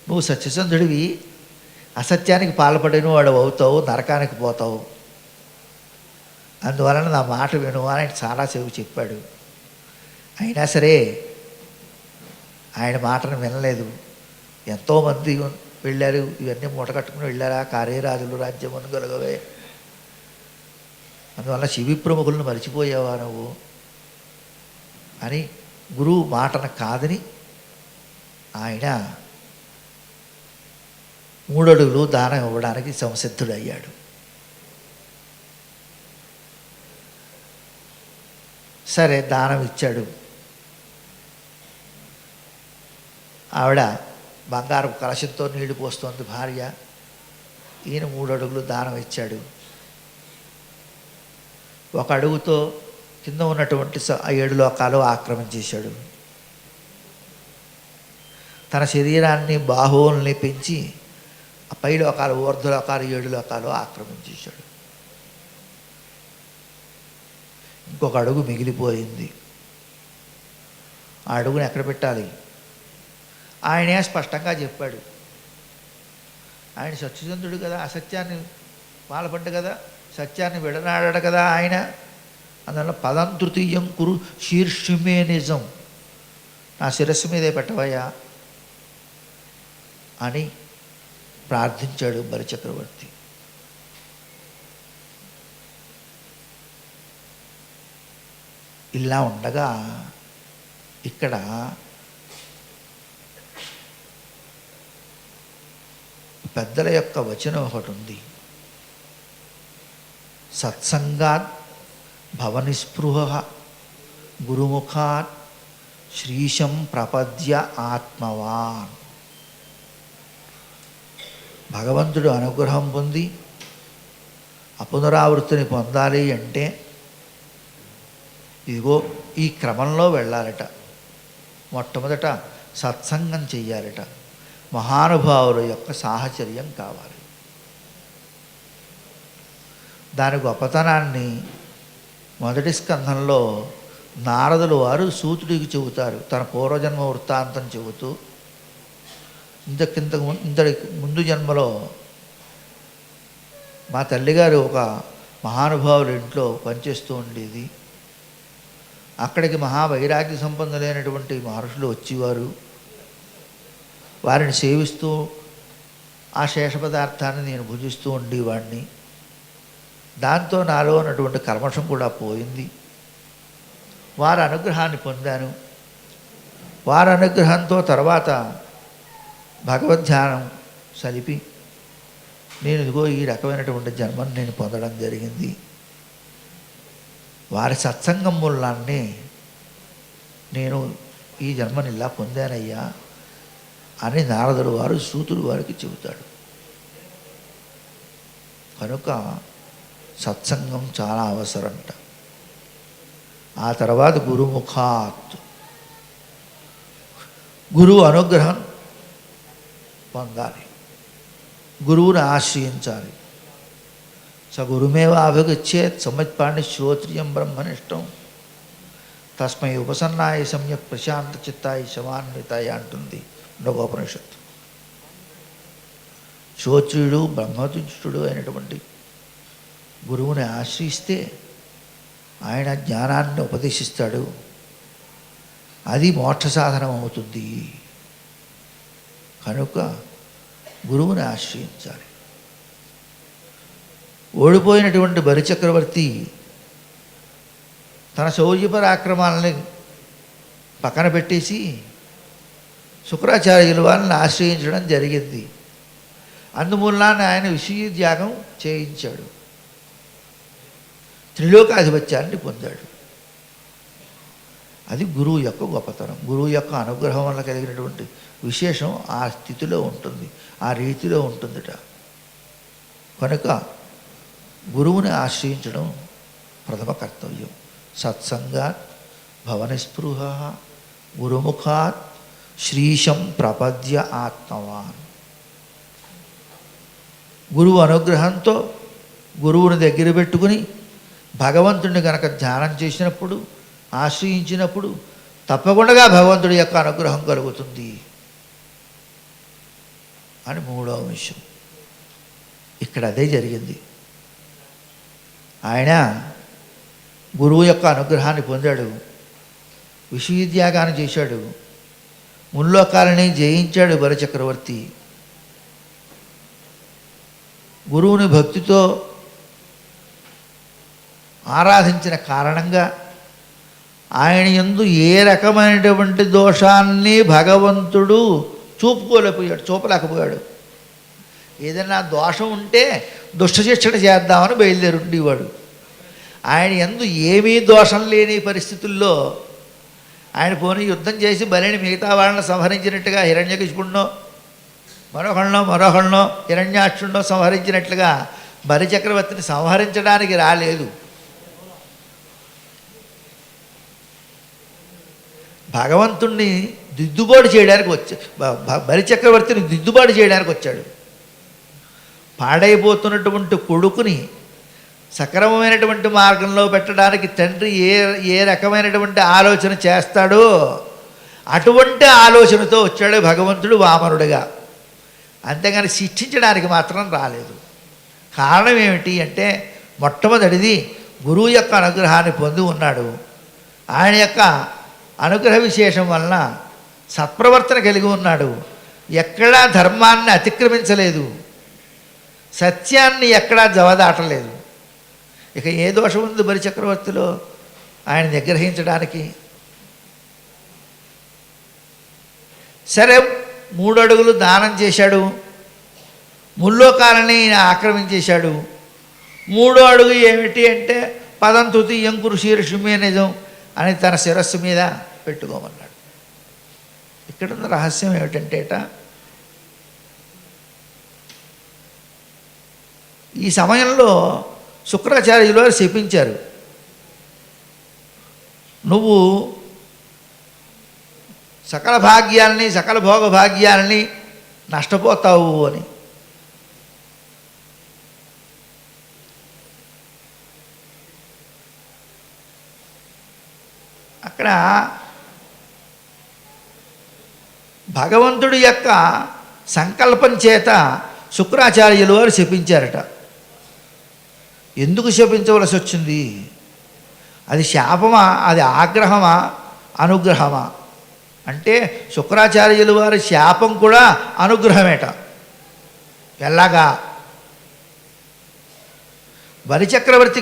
B: నువ్వు సత్యసంధుడివి, అసత్యానికి పాల్పడిన వాడు అవుతావు, నరకానికి పోతావు, అందువలన నా మాట విను అని ఆయన చాలాసేపు చెప్పాడు. అయినా సరే ఆయన మాటను వినలేదు. ఎంతోమంది వెళ్ళారు, ఇవన్నీ మూట కట్టుకుని వెళ్ళారా, కార్యరాజులు రాజ్యమును గొలగవే, అందువల్ల శివి ప్రముఖులను మరిచిపోయావా నువ్వు అని గురువు మాటను కాదని ఆయన 3 అడుగులు దానం ఇవ్వడానికి సంసిద్ధుడయ్యాడు. సరే, దానం ఇచ్చాడు. ఆవిడ బంగారు కలశంతో నీళ్లు పోస్తోంది భార్య. ఈయన 3 అడుగులు దానం ఇచ్చాడు. 1 అడుగుతో కింద ఉన్నటువంటి 7 లోకాలు ఆక్రమించేశాడు. తన శరీరాన్ని, బాహువుల్ని పెంచి ఆ పై లోకాలు, ఊర్ధ్వలోకాలు, 7 లోకాలు ఆక్రమించేశాడు. ఇంకొక అడుగు మిగిలిపోయింది. ఆ అడుగుని ఎక్కడ పెట్టాలి? ఆయనే స్పష్టంగా చెప్పాడు. ఆయన సత్యచంద్రుడు కదా, అసత్యాన్ని పాల్పడ్డ కదా, సత్యాన్ని విడనాడాడు కదా ఆయన. అందువల్ల పదం తృతీయం కురు శీర్షుమే నిజం, నా శిరస్సు మీదే పెట్టవయ్యా అని ప్రార్థించాడు బలిచక్రవర్తి. ఇలా ఉండగా ఇక్కడ పెద్దల యొక్క వచనం ఒకటి ఉంది. సత్సంగాత్ భవనిస్పృహ గురుముఖాత్ శ్రీశం ప్రపద్య ఆత్మవాన్. భగవంతుడు అనుగ్రహం పొంది అపునరావృత్తిని పొందాలి అంటే ఇదిగో ఈ క్రమంలో వెళ్ళాలట. మొట్టమొదట సత్సంగం చెయ్యాలట, మహానుభావుల యొక్క సాహచర్యం కావాలి. దాని గొప్పతనాన్ని మొదటి స్కంధంలో నారదులు వారు సూతుడికి చెబుతారు. తన పూర్వజన్మ వృత్తాంతం చెబుతూ, ఇంతటి ముందు జన్మలో మా తల్లిగారు ఒక మహానుభావుల ఇంట్లో పనిచేస్తూ ఉండేది. అక్కడికి మహావైరాగ్య సంపన్నులైనటువంటి మహర్షులు వచ్చేవారు. వారిని సేవిస్తూ ఆ శేష పదార్థాన్ని నేను భుజిస్తూ ఉండేవాడిని. దాంతో నాలో ఉన్నటువంటి కల్మషం కూడా పోయింది. వారి అనుగ్రహాన్ని పొందాను. వారి అనుగ్రహంతో తర్వాత భగవద్ధ్యానం సలిపి నేను ఇదిగో ఈ రకమైనటువంటి జన్మను నేను పొందడం జరిగింది, వారి సత్సంగం మూలాన్ని నేను ఈ జన్మని ఇలా పొందానయ్యా అని నారదుడు వారు సూతుడు వారికి చెబుతాడు. కనుక సత్సంగం చాలా అవసరంట. ఆ తర్వాత గురుముఖాత్, గురువు అనుగ్రహం పొందాలి, గురువుని ఆశ్రయించాలి. స గురుమేవ అభిగచ్చేత్ సమ్మత్పాణి శ్రోత్రియం బ్రహ్మనిష్టం తస్మై ఉపసన్నాయ సమ్యక్ ప్రశాంత చిత్తాయ శమాన్వితాయ అంటుంది నగోపనిషత్తు. శ్రోత్రియుడు బ్రహ్మతుష్టుడు అయినటువంటి గురువుని ఆశ్రయిస్తే ఆయన జ్ఞానాన్ని ఉపదేశిస్తాడు, అది మోక్ష సాధనం అవుతుంది. కనుక గురువుని ఆశ్రయించాలి. ఓడిపోయినటువంటి బలిచక్రవర్తి తన శౌర్య పరాక్రమాలని పక్కన పెట్టేసి శుక్రాచార్యుల వారిని ఆశ్రయించడం జరిగింది. అందుమూలన ఆయన విషయత్యాగం చేయించాడు, త్రిలోకాధిపత్యాన్ని పొందాడు. అది గురువు యొక్క గొప్పతనం. గురువు యొక్క అనుగ్రహం వల్ల కలిగినటువంటి విశేషం ఆ స్థితిలో ఉంటుంది, ఆ రీతిలో ఉంటుందిట. కనుక గురువుని ఆశ్రయించడం ప్రథమ కర్తవ్యం. సత్సంగాత్ భవనిస్పృహ గురుముఖాత్ శ్రీశం ప్రపద్య ఆత్మవాన్. గురువు అనుగ్రహంతో గురువుని దగ్గర పెట్టుకుని భగవంతుడిని కనుక ధ్యానం చేసినప్పుడు, ఆశ్రయించినప్పుడు తప్పకుండా భగవంతుడి యొక్క అనుగ్రహం కలుగుతుంది అని మూడవ విషయం. ఇక్కడ అదే జరిగింది. ఆయన గురువు యొక్క అనుగ్రహాన్ని పొందాడు, విషయత్యాగాన్ని చేశాడు, ముల్లోకాలని జయించాడు బలిచక్రవర్తి. గురువుని భక్తితో ఆరాధించిన కారణంగా ఆయన యందు ఏ రకమైనటువంటి దోషాన్ని భగవంతుడు చూపలేకపోయాడు. ఏదైనా దోషం ఉంటే దుష్టశిక్షణ చేద్దామని బయలుదేరుండేవాడు. ఆయన యందు ఏమీ దోషం లేని పరిస్థితుల్లో ఆయన పోనీ యుద్ధం చేసి బలిని మిగతా వాళ్ళని సంహరించినట్టుగా హిరణ్యకశిపుడినో మరొకళ్ళనో హిరణ్యాక్షుడినో సంహరించినట్లుగా బలిచక్రవర్తిని సంహరించడానికి రాలేదు. భగవంతుణ్ణి దిద్దుబాటు చేయడానికి బలిచక్రవర్తిని దిద్దుబాటు చేయడానికి వచ్చాడు. పాడైపోతున్నటువంటి కొడుకుని సక్రమమైనటువంటి మార్గంలో పెట్టడానికి తండ్రి ఏ రకమైనటువంటి ఆలోచన చేస్తాడో అటువంటి ఆలోచనతో వచ్చాడు భగవంతుడు వామనుడిగా. అంతేగాని శిక్షించడానికి మాత్రం రాలేదు. కారణం ఏమిటి అంటే మొట్టమొదటిది గురువు యొక్క అనుగ్రహాన్ని పొంది ఉన్నాడు. ఆయన యొక్క అనుగ్రహ విశేషం వలన సత్ప్రవర్తన కలిగి ఉన్నాడు. ఎక్కడా ధర్మాన్ని అతిక్రమించలేదు, సత్యాన్ని ఎక్కడా జవదాటలేదు. ఇక ఏ దోషం ఉంది బలిచక్రవర్తిలో ఆయన నిగ్రహించడానికి? సరే, 3 అడుగులు దానం చేశాడు, ముల్లోకాలని ఆక్రమించేశాడు. 3వ అడుగు ఏమిటి అంటే పదం తృతీయం కురు శీర్షుమే నిజం అని తన శిరస్సు మీద పెట్టుకోమన్నాడు. ఇక్కడున్న రహస్యం ఏమిటంటేట, ఈ సమయంలో శుక్రాచార్యులు వారు శపించారు, నువ్వు సకల భాగ్యాలని సకల భోగ భాగ్యాలని నష్టపోతావు అని. అక్కడ భగవంతుడి యొక్క సంకల్పం చేత శుక్రాచార్యులు వారు శపించారట. ఎందుకు శపించవలసి వచ్చింది? అది శాపమా, అది ఆగ్రహమా, అనుగ్రహమా? అంటే శుక్రాచార్యులు వారి శాపం కూడా అనుగ్రహమేట. ఎలాగా? బలిచక్రవర్తి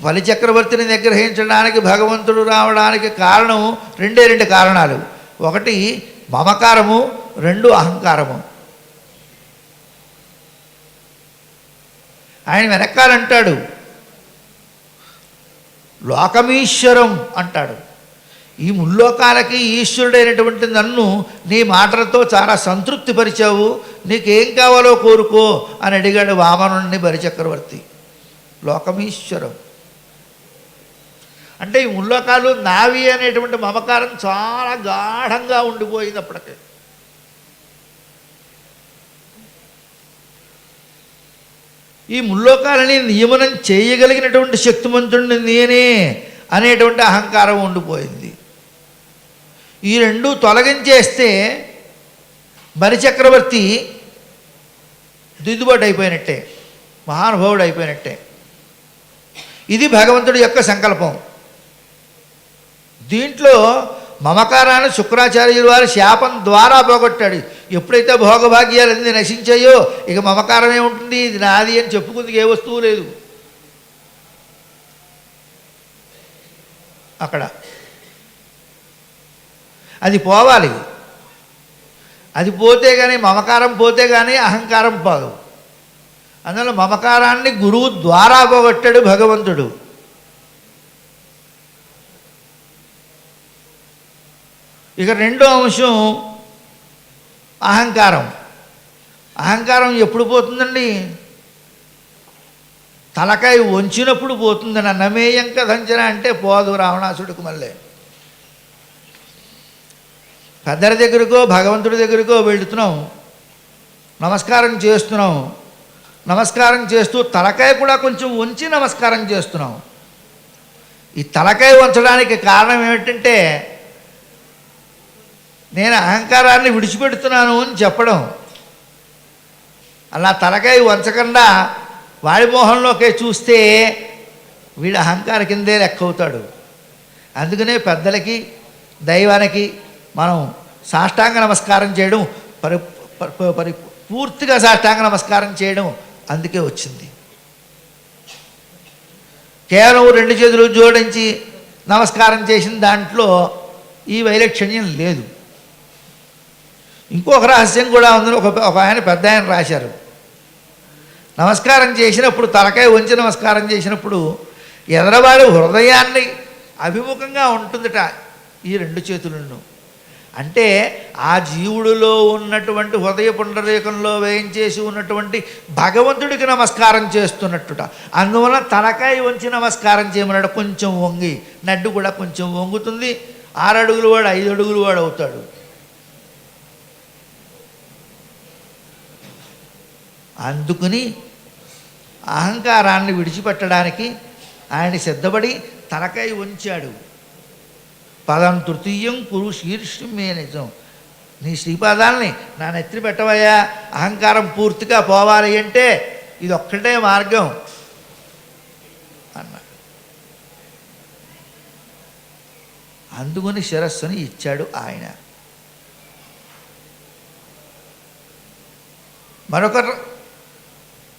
B: బలిచక్రవర్తిని నిగ్రహించడానికి భగవంతుడు రావడానికి కారణం రెండు కారణాలు. ఒకటి మమకారము, రెండు అహంకారము. ఆయన వెనకాలంటాడు లోకమీశ్వరం అంటాడు. ఈ ముల్లోకాలకి ఈశ్వరుడైనటువంటి నన్ను నీ మాటలతో చాలా సంతృప్తి పరిచావు, నీకేం కావాలో కోరుకో అని అడిగాడు వామనుడిని బలిచక్రవర్తి. లోకమీశ్వరం అంటే ఈ ముల్లోకాలు నావి అనేటువంటి మమకారం చాలా గాఢంగా ఉండిపోయింది అప్పటికే. ఈ ముల్లోకాలని నియమనం చేయగలిగినటువంటి శక్తిమంతుడిని నేనే అనేటువంటి అహంకారం ఉండిపోయింది. ఈ రెండు తొలగించేస్తే బలిచక్రవర్తి దిద్దుబాటు అయిపోయినట్టే, మహానుభావుడు అయిపోయినట్టే. ఇది భగవంతుడి యొక్క సంకల్పం. దీంట్లో మమకారాన్ని శుక్రాచార్యుల వారి శాపం ద్వారా పోగొట్టాడు. ఎప్పుడైతే భోగభాగ్యాలన్నీ నశించాయో ఇక మమకారమే ఉంటుంది, ఇది నాది అని చెప్పుకుందుకు ఏ వస్తువు లేదు అక్కడ. అది పోవాలి. అది పోతే కానీ, మమకారం పోతే కానీ అహంకారం పోదు. అందువల్ల మమకారాన్ని గురువు ద్వారా పోగొట్టాడు భగవంతుడు. ఇక రెండో అంశం అహంకారం. అహంకారం ఎప్పుడు పోతుందండి? తలకాయ వంచినప్పుడు పోతుందని. నమేయం కథంచన అంటే పోదు రావణాసుడికి. మళ్ళీ పెద్దల దగ్గరకో భగవంతుడి దగ్గరకో వెళుతున్నాం, నమస్కారం చేస్తున్నాం. నమస్కారం చేస్తూ తలకాయ కూడా కొంచెం వంచి నమస్కారం చేస్తున్నాం. ఈ తలకాయ వంచడానికి కారణం ఏమిటంటే నేను అహంకారాన్ని విడిచిపెడుతున్నాను అని చెప్పడం. అలా తలకాయ వంచకుండా వాడి మోహంలోకే చూస్తే వీడు అహంకార కిందే లెక్క అవుతాడు. అందుకనే పెద్దలకి దైవానికి మనం సాష్టాంగ నమస్కారం చేయడం, పూర్తిగా సాష్టాంగ నమస్కారం చేయడం అందుకే వచ్చింది. కేవలం రెండు చేతులు జోడించి నమస్కారం చేసిన దాంట్లో ఈ వైలక్షణ్యం లేదు. ఇంకొక రహస్యం కూడా ఉందని ఒక ఆయన పెద్ద ఆయన రాశారు. నమస్కారం చేసినప్పుడు, తలకాయ వంచి నమస్కారం చేసినప్పుడు ఎదరవాడు హృదయాన్ని అభిముఖంగా ఉంటుందట ఈ రెండు చేతులను. అంటే ఆ జీవుడిలో ఉన్నటువంటి హృదయ పుండరీకంలో వేయించేసి ఉన్నటువంటి భగవంతుడికి నమస్కారం చేస్తున్నట్టుట. అందువల్ల తలకాయ వంచి నమస్కారం చేయమన్నాడు. కొంచెం వంగి, నడ్డు కూడా కొంచెం వంగుతుంది. 6 అడుగులు వాడు 5 అడుగులు వాడు అవుతాడు. అందుకుని అహంకారాన్ని విడిచిపెట్టడానికి ఆయన సిద్ధపడి తలకాయ వంచాడు. పదం తృతీయం కురు శీర్షం మే నిజం. నీ శ్రీపాదాలని నా నెత్తిని పెట్టవయ్యా, అహంకారం పూర్తిగా పోవాలి అంటే ఇది ఒక్కటే మార్గం అన్న. అందుకుని శిరస్సుని ఇచ్చాడు ఆయన.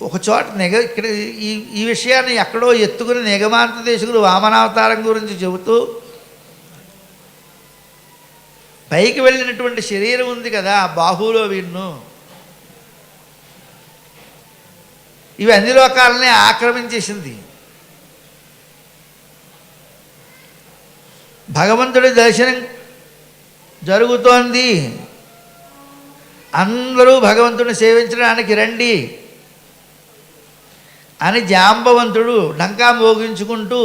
B: ఒక చోట ఇక్కడ ఈ విషయాన్ని ఎక్కడో ఎత్తుకుని నిగమాంత దేశకులు వామనావతారం గురించి చెబుతూ పైకి వెళ్ళినటువంటి శరీరం ఉంది కదా, బాహులో విన్ను, ఇవి అన్ని లోకాలనే ఆక్రమించేసింది. భగవంతుడి దర్శనం జరుగుతోంది, అందరూ భగవంతుడిని సేవించడానికి రండి అని జాంబవంతుడు డంకా మోగించుకుంటూ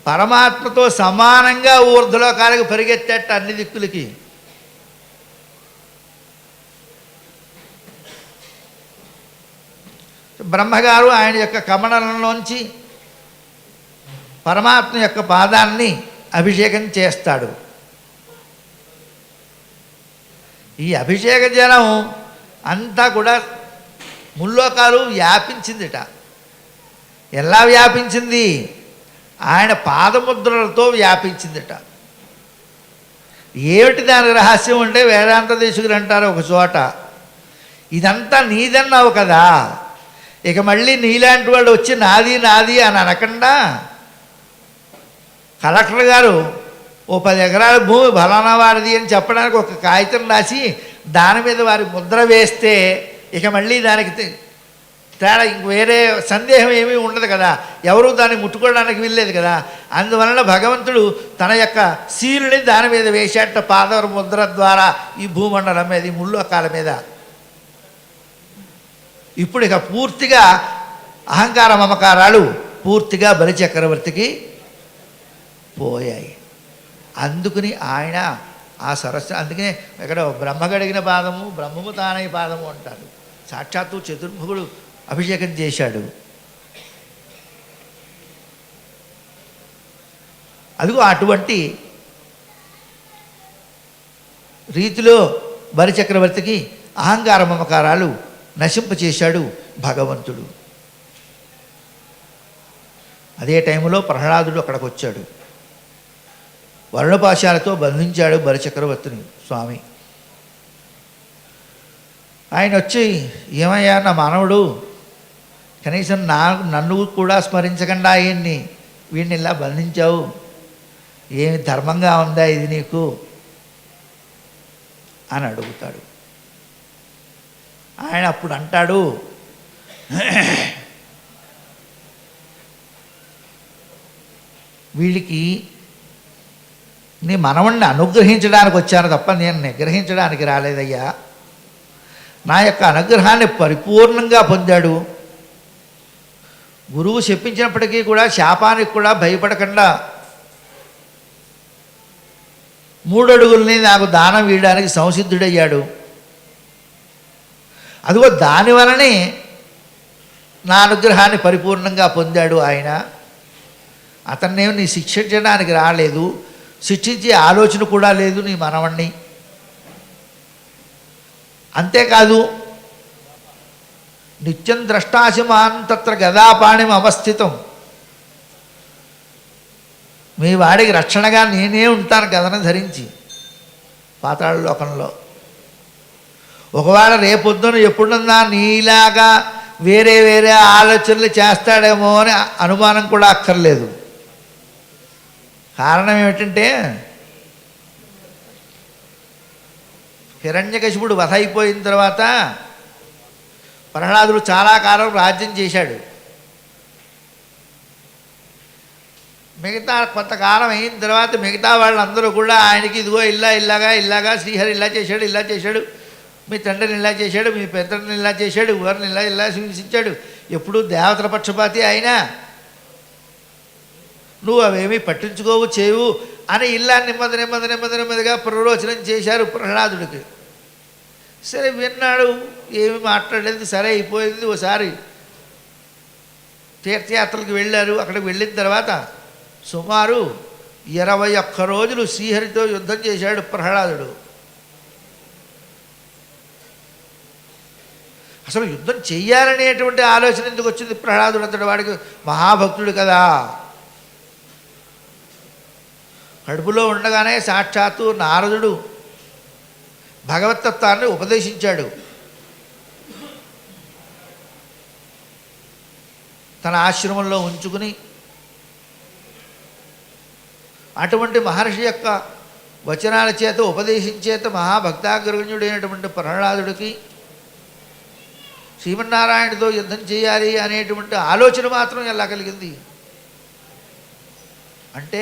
B: పరమాత్మతో సమానంగా ఊర్ధ్వలోకాలకు పరిగెత్తేట అన్ని దిక్కులకి. బ్రహ్మగారు ఆయన యొక్క కమలంలోంచి పరమాత్మ యొక్క పాదాన్ని అభిషేకం చేస్తాడు. ఈ అభిషేక జలం అంతా కూడా ముల్లోకాలు వ్యాపించిందిట. ఎలా వ్యాపించింది? ఆయన పాదముద్రలతో వ్యాపించిందిట. ఏమిటి దాని రహస్యం అంటే వేదాంత దేశకులు అంటారు ఒక చోట, ఇదంతా నీదన్నావు కదా, ఇక మళ్ళీ నీలాంటి వాడు వచ్చి నాది నాది అని అనకుండా కలెక్టర్ గారు ఓ 10 ఎకరాల భూమి ఫలానా వారిది అని చెప్పడానికి ఒక కాగితం రాసి దాని మీద వారి ముద్ర వేస్తే ఇక మళ్ళీ దానికి తేడా ఇంక వేరే సందేహం ఏమీ ఉండదు కదా, ఎవరు దాన్ని ముట్టుకోవడానికి వీల్లేదు కదా. అందువలన భగవంతుడు తన యొక్క సీలుని దాని మీద వేసేట పాదవర ముద్ర ద్వారా ఈ భూమండలం మీద ఈ ముల్లోకాల మీద. ఇప్పుడు ఇక పూర్తిగా అహంకార మమకారాలు పూర్తిగా బలిచక్రవర్తికి పోయాయి. అందుకుని ఆయన ఆ సరస్సు, అందుకనే ఇక్కడ బ్రహ్మగడిగిన పాదము బ్రహ్మము తానై పాదము అంటారు. సాక్షాత్తు చతుర్ముఖుడు అభిషేకం చేశాడు. అదిగో అటువంటి రీతిలో బలిచక్రవర్తికి అహంకార మమకారాలు నశింపచేశాడు భగవంతుడు. అదే టైంలో ప్రహ్లాదుడు అక్కడికి వచ్చాడు. వర్ణపాశాలతో బంధించాడు బలిచక్రవర్తిని స్వామి. ఆయన వచ్చి, ఏమయ్యా నా మానవుడు, కనీసం నన్ను కూడా స్మరించకుండా వీడిని ఇలా బంధించావు, ఏమి ధర్మంగా ఉందా ఇది నీకు అని అడుగుతాడు. ఆయన అప్పుడు అంటాడు, వీడికి నీ మనవణ్ణి అనుగ్రహించడానికి వచ్చాను తప్ప నేను నిగ్రహించడానికి రాలేదయ్యా. నా యొక్క అనుగ్రహాన్ని పరిపూర్ణంగా పొందాడు. గురువు చెప్పించినప్పటికీ కూడా శాపానికి కూడా భయపడకుండా 3 అడుగుల్ని నాకు దానం ఇవ్వడానికి సంసిద్ధుడయ్యాడు. అదిగో దానివలనే నా అనుగ్రహాన్ని పరిపూర్ణంగా పొందాడు ఆయన. అతన్నేమి నీ శిక్షించడానికి రాలేదు, శిక్షించే ఆలోచన కూడా లేదు నీ మనవణ్ణి. అంతేకాదు, నిత్యం ద్రష్టాశమాన్ తత్ర గదాపాణిం అవస్థితం. మీ వాడికి రక్షణగా నేనే ఉంటాను గదను ధరించి పాతాళ లోకంలో. ఒకవేళ రేపొద్దున ఎప్పుడన్నా నీలాగా వేరే వేరే ఆలోచనలు చేస్తాడేమో అని అనుమానం కూడా అక్కర్లేదు. కారణం ఏమిటంటే, హిరణ్యకశిపుడు వధ అయిపోయిన తర్వాత ప్రహ్లాదుడు చాలా కాలం రాజ్యం చేశాడు. మిగతా కొంతకాలం అయిన తర్వాత మిగతా వాళ్ళందరూ కూడా ఆయనకి ఇదిగో ఇలాగా శ్రీహరి ఇలా చేశాడు, మీ తండ్రిని ఇలా చేశాడు, మీ పెద్దరిని ఇలా చేశాడు, వారిని ఇలా హింసించాడు, ఎప్పుడూ దేవతల పక్షపాతి అయినా నువ్వు అవేమీ పట్టించుకోవు చేయవు అని ఇలా నెమ్మదిగా ప్రరోచనం చేశారు ప్రహ్లాదుడికి. సరే విన్నాడు, ఏమి మాట్లాడలేదు, సరే అయిపోయింది. ఓసారి తీర్థయాత్రలకు వెళ్ళారు. అక్కడికి వెళ్ళిన తర్వాత సుమారు 21 రోజులు శ్రీహరితో యుద్ధం చేశాడు ప్రహ్లాదుడు. అసలు యుద్ధం చెయ్యాలనేటువంటి ఆలోచన ఎందుకు వచ్చింది ప్రహ్లాదుడు? అంతటి వాడికి మహాభక్తుడు కదా. కడుపులో ఉండగానే సాక్షాత్తు నారదుడు భగవత్తత్వాన్ని ఉపదేశించాడు. తన ఆశ్రమంలో ఉంచుకుని అటువంటి మహర్షి యొక్క వచనాల చేత ఉపదేశించేత మహాభక్తాగ్రగణ్యుడైనటువంటి ప్రహ్లాదుడికి శ్రీమన్నారాయణుడితో యుద్ధం చేయాలి అనేటువంటి ఆలోచన మాత్రం ఎలా కలిగింది అంటే,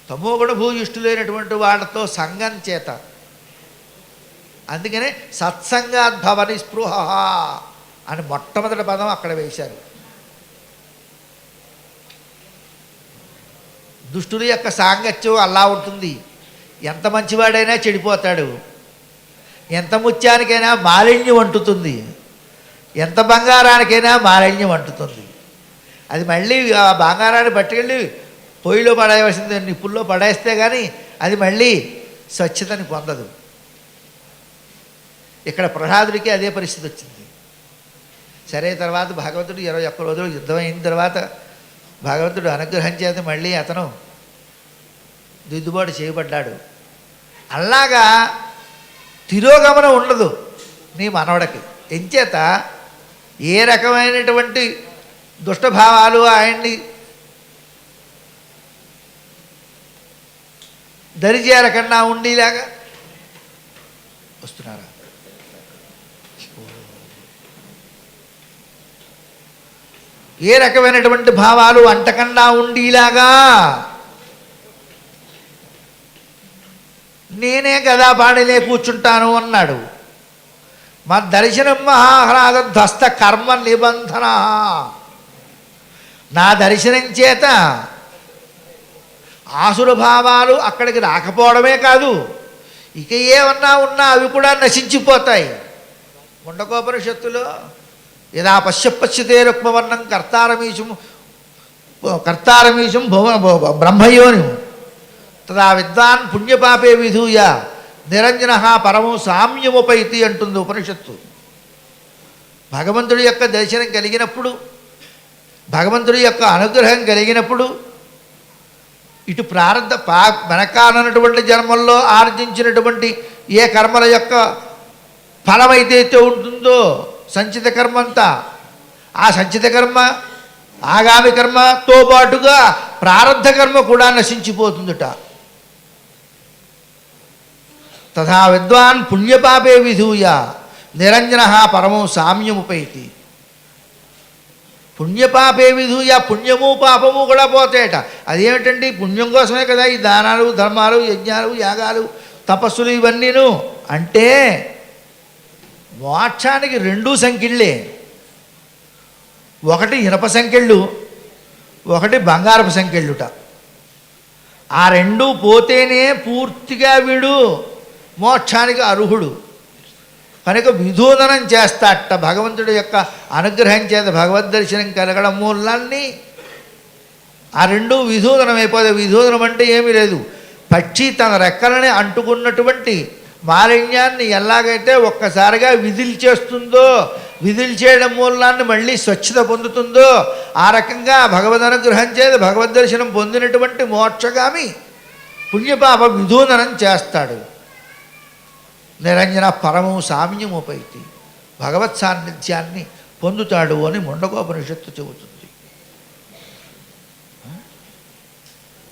B: తమోగుణ భూయిష్ఠులైనటువంటి వాళ్ళతో సంఘం చేత. అందుకనే సత్సంగాద్భవని స్పృహ అని మొట్టమొదటి పదం అక్కడ వేశారు. దుష్టుల యొక్క సాంగత్యం అలా ఉంటుంది. ఎంత మంచివాడైనా చెడిపోతాడు, ఎంత ముత్యానికైనా మాలిన్యం అంటుతుంది, ఎంత బంగారానికైనా మాలిన్యం అంటుతుంది. అది మళ్ళీ ఆ బంగారాన్ని పట్టుకెళ్ళి పొయ్యిలో పడేయవలసింది, నిప్పుల్లో పడేస్తే కానీ అది మళ్ళీ స్వచ్ఛతని పొందదు. ఇక్కడ ప్రహ్లాదుడికి అదే పరిస్థితి వచ్చింది. సరే, తర్వాత భగవంతుడు 21 రోజులు యుద్ధం అయిన తర్వాత భగవంతుడు అనుగ్రహం చేత మళ్ళీ అతను దిద్దుబాటు చేయబడ్డాడు. అలాగా తిరోగమనం ఉండదు నీ మనవడికి. ఎంచేత ఏ రకమైనటువంటి దుష్టభావాలు ఆయన్ని దరిచేరకన్నా ఉండేలాగా వస్తున్నారా? ఏ రకమైనటువంటి భావాలు అంటకన్నా ఉండేలాగా నేనే గదా పాడిలే కూర్చుంటాను అన్నాడు. మా దర్శనం మహాహ్లాద ధ్వస్త కర్మ నిబంధన. నా దర్శనం చేత ఆసుర భావాలు అక్కడికి రాకపోవడమే కాదు, ఇక ఏమన్నా ఉన్నా అవి కూడా నశించిపోతాయి. ముండకోపనిషత్తులో యదా పశ్యతే రుక్మవర్ణం కర్తారమీశం బ్రహ్మయోని తదా విద్వాన్ పుణ్యపాపే విధూయ నిరంజన పరమం సామ్యముపైతి అంటుంది ఉపనిషత్తు. భగవంతుడి యొక్క దర్శనం కలిగినప్పుడు, భగవంతుడి యొక్క అనుగ్రహం కలిగినప్పుడు ఇటు ప్రారంధ వెనకాలన్నటువంటి జన్మల్లో ఆర్జించినటువంటి ఏ కర్మల యొక్క ఫలమైతే ఉంటుందో సంచిత కర్మ అంతా, ఆ సంచిత కర్మ ఆగామి కర్మతో పాటుగా ప్రారంధ కర్మ కూడా నశించిపోతుందట. తథా విద్వాన్ పుణ్యపాపే విధూయ నిరంజన పరమం సామ్యముపైతి. పుణ్యపాపే విధూయ, పుణ్యము పాపము కూడా పోతాయట. అదేమిటండి? పుణ్యం కోసమే కదా ఈ దానాలు ధర్మాలు యజ్ఞాలు యాగాలు తపస్సులు ఇవన్నీను. అంటే మోక్షానికి రెండూ సంఖ్యలే. ఒకటి ఇనప సంఖ్యలు, ఒకటి బంగారపు సంఖ్యలుట. ఆ రెండు పోతేనే పూర్తిగా వీడు మోక్షానికి అర్హుడు. కనుక విధూదనం చేస్తాట. భగవంతుడి యొక్క అనుగ్రహం చేత భగవద్దర్శనం కలగడం మూలాన్ని ఆ రెండు విధూదనం అయిపోతాయి. విధూదనం అంటే ఏమీ లేదు, పక్షి తన రెక్కలని అంటుకున్నటువంటి మాలిన్యాన్ని ఎలాగైతే ఒక్కసారిగా విదిల్చేస్తుందో, విదిల్చేయడం మూలాన్ని మళ్ళీ స్వచ్ఛత పొందుతుందో, ఆ రకంగా భగవద్ అనుగ్రహం చేత భగవద్దర్శనం పొందినటువంటి మోక్షగామి పుణ్యపాప విధూదనం చేస్తాడు. నిరంజన పరమం సామ్యముపైతి, భగవత్ సాన్నిధ్యాన్ని పొందుతాడు అని ముండకోపనిషత్తు చెబుతుంది.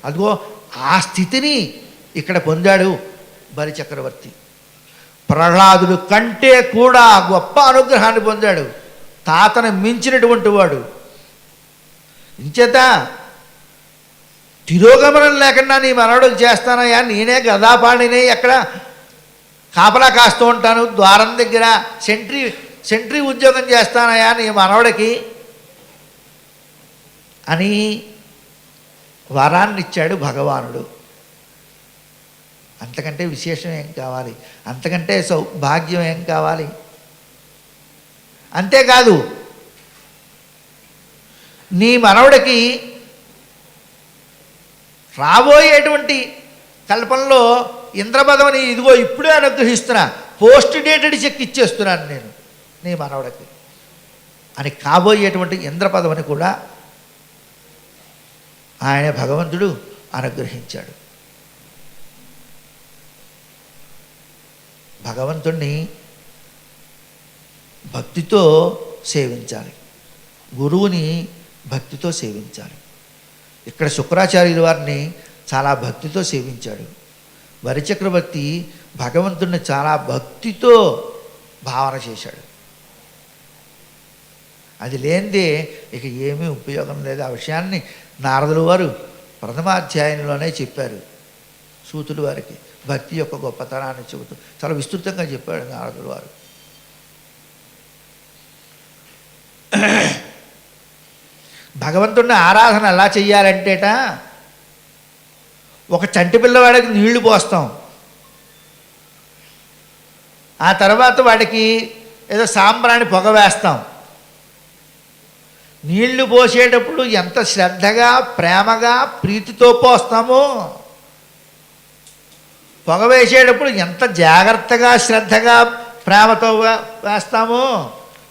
B: అదిగో ఆ స్థితిని ఇక్కడ పొందాడు బలిచక్రవర్తి. ప్రహ్లాదుడు కంటే కూడా గొప్ప అనుగ్రహాన్ని పొందాడు. తాతను మించినటువంటి వాడు. ఇంచేత తిరోగమనం లేకుండా నీ మనవడికి చేస్తానయ్యా, నేనే గదాపాడినే ఎక్కడ కాపలా కాస్తూ ఉంటాను, ద్వారం దగ్గర సెంట్రీ ఉద్యోగం చేస్తానయ్యా నీ మనవడికి అని వరాన్ని ఇచ్చాడు భగవానుడు. అంతకంటే విశేషం ఏం కావాలి? అంతకంటే సౌభాగ్యం ఏం కావాలి? అంతేకాదు, నీ మనవడికి రాబోయేటువంటి కల్పంలో ఇంద్రపదవిని ఇదిగో ఇప్పుడే అనుగ్రహిస్తున్నా, పోస్ట్ డేటెడ్ చెక్ ఇచ్చేస్తున్నాను నేను నీ మనవడికి అని. కాబోయేటువంటి ఇంద్రపదవిని కూడా ఆయన భగవంతుడు అనుగ్రహించాడు. భగవంతుణ్ణి భక్తితో సేవించాలి, గురువుని భక్తితో సేవించాలి. ఇక్కడ శుక్రాచార్యుల వారిని చాలా భక్తితో సేవించాడు. బలిచక్రవర్తి భగవంతుడిని చాలా భక్తితో భావన చేశాడు. అది లేనిదే ఇక ఏమీ ఉపయోగం లేదు. ఆ విషయాన్ని నారదుల వారు ప్రథమాధ్యాయంలోనే చెప్పారు సూతుల వారికి. భక్తి యొక్క గొప్పతనాన్ని చెబుతూ చాలా విస్తృతంగా చెప్పాడు నారదుల వారు. భగవంతుడిని ఆరాధన ఎలా చెయ్యాలంటేట, ఒక చంటి పిల్లవాడికి నీళ్లు పోస్తాం, ఆ తర్వాత వాడికి ఏదో సాంబ్రాణి పొగ వేస్తాం. నీళ్లు పోసేటప్పుడు ఎంత శ్రద్ధగా ప్రేమగా ప్రీతితో పోస్తామో, పొగ వేసేటప్పుడు ఎంత జాగ్రత్తగా శ్రద్ధగా ప్రేమతో వేస్తామో,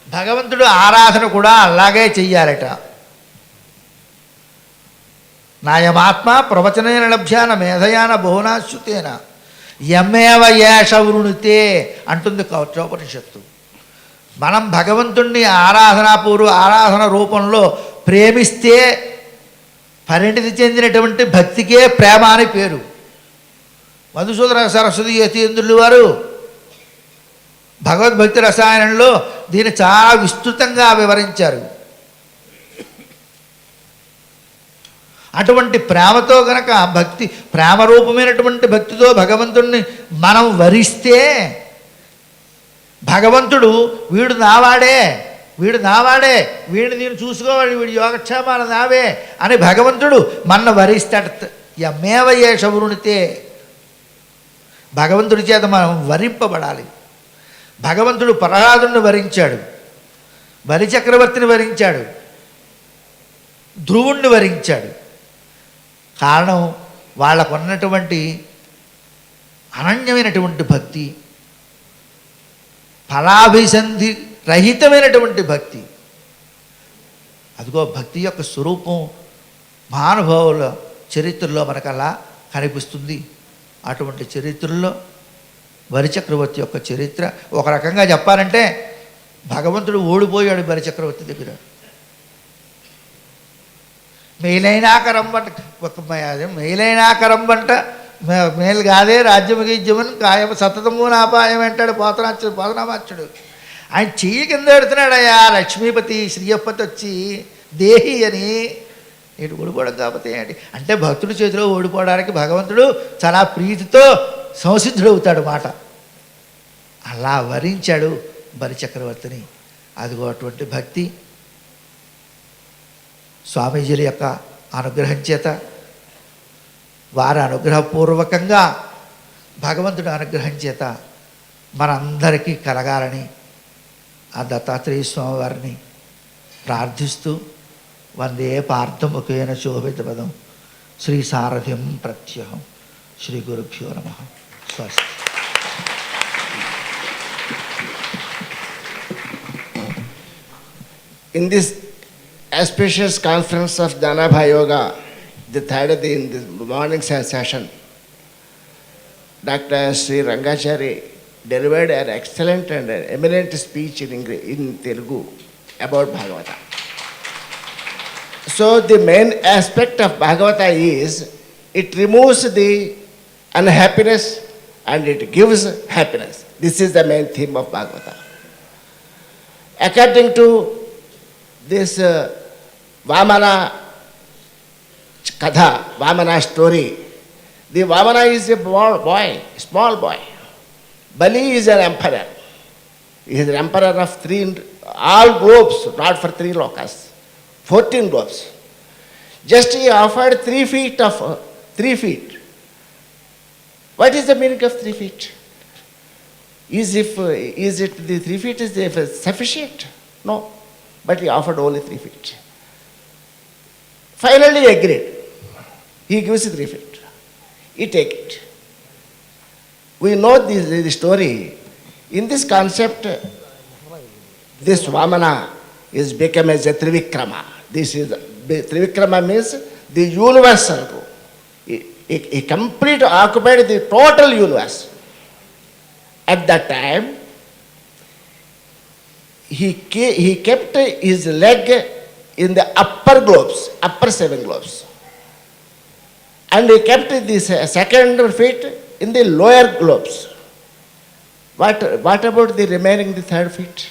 B: భగవంతుడు ఆరాధన కూడా అలాగే చెయ్యాలట. నాయమాత్మ ప్రవచనేన లభ్యాన మేధయాన బహునాశ్రుతేన యమేవ ఏష వృణుతే అంటుంది కౌత్రోపనిషత్తు. మనం భగవంతుణ్ణి ఆరాధన రూపంలో ప్రేమిస్తే పరిణితి చెందినటువంటి భక్తికే ప్రేమ అని పేరు. మధుసూదన సరస్వతి యతీంద్రులు వారు భగవద్భక్తి రసాయనంలో దీన్ని చాలా విస్తృతంగా వివరించారు. అటువంటి ప్రేమతో గనక భక్తి, ప్రేమరూపమైనటువంటి భక్తితో భగవంతుణ్ణి మనం వరిస్తే భగవంతుడు వీడు నావాడే, వీడిని నేను చూసుకోవాలి, వీడి యోగక్షేమాలు నావే అని భగవంతుడు మన వరిస్తాడు. యమేవ ఏష వృణితే, భగవంతుడి చేత మనం వరింపబడాలి. భగవంతుడు ప్రహ్లాదుని వరించాడు, బలిచక్రవర్తిని వరించాడు, ధ్రువుణ్ణి వరించాడు. కారణం వాళ్ళకు ఉన్నటువంటి అనన్యమైనటువంటి భక్తి, ఫలాభిసంధి రహితమైనటువంటి భక్తి. అదిగో భక్తి యొక్క స్వరూపం మహానుభావుల చరిత్రలో మనకలా కనిపిస్తుంది. అటువంటి చరిత్రలో బలిచక్రవర్తి యొక్క చరిత్ర ఒక రకంగా చెప్పాలంటే భగవంతుడు ఓడిపోయాడు బలిచక్రవర్తి దగ్గర. మేలైనాకరంబంట మేలు కాదే రాజ్యము గీజ్యమని కాయమ సతతము నాపాయం అంటాడు పోతనామాచ్యుడు. ఆయన చెయ్యి కింద పెడుతున్నాడయ్యా లక్ష్మీపతి శ్రీయప్పతి వచ్చి దేహి అని. నేను ఓడిపోవడం కాకపోతే ఏంటి అంటే భక్తుడి చేతిలో ఓడిపోవడానికి భగవంతుడు చాలా ప్రీతితో సంసిద్ధుడవుతాడు మాట. అలా వరించాడు బలిచక్రవర్తిని. అదిగో అటువంటి భక్తి స్వామీజీల యొక్క అనుగ్రహం చేత, వారి అనుగ్రహపూర్వకంగా భగవంతుడి అనుగ్రహం చేత మనందరికీ కలగాలని ఆ దత్తాత్రేయ స్వామి వారిని ప్రార్థిస్తూ వందే పార్థముఖేన శోభిత పదం శ్రీ సారథ్యం ప్రత్యహం శ్రీ గురుభ్యో నమః. స్వస్తి.
C: In this auspicious conference of Dhanabha Yoga, the third day in the morning session, Dr. Sri Rangachari delivered an excellent and an eminent speech in Telugu about Bhagavata. So the main aspect of Bhagavata is it removes the unhappiness and it gives happiness. This is the main theme of Bhagavata. According to this Vamana Katha, Vamana story, the Vamana is a boy, small boy. Bali is an emperor. He is an emperor of all globes, not for 3 lokas, 14 globes. Just he offered 3 feet of 3 feet. What is the meaning of 3 feet? Is it the 3 feet is sufficient? No. But he offered only 3 feet. Finally he agreed. He gives 3 feet. He take it. We know the story. In this concept, this Vamana is become as a Trivikrama. This is Trivikrama means the universal rule. He completely occupied the total universe. At that time, he kept his leg in the upper globes, upper 7 globes. And he kept this second feet in the lower globes. What about the remaining, the 3rd feet?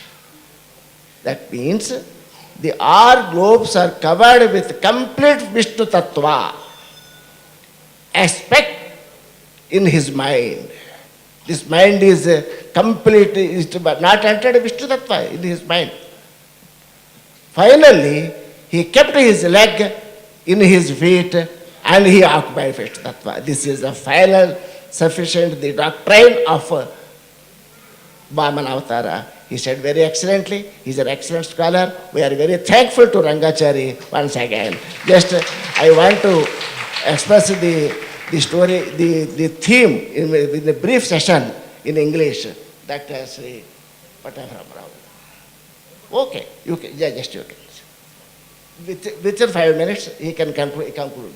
C: That means the all globes are covered with complete Vishnu Tattva aspect in his mind. This mind is complete, is not entered Vishnu Tattva in his mind. Finally, he kept his leg in his feet and he occupied Vishnu Tattva. This is the final sufficient, the doctrine of Vamana Avatara. He said very excellently. He is an excellent scholar. We are very thankful to Rangachari once again. Just I want to express the story, the theme in a brief session in English. Dr. Sri Pattabhiram Rao. Okay, you can, yeah, just you can. Within 5 minutes, he can conclude.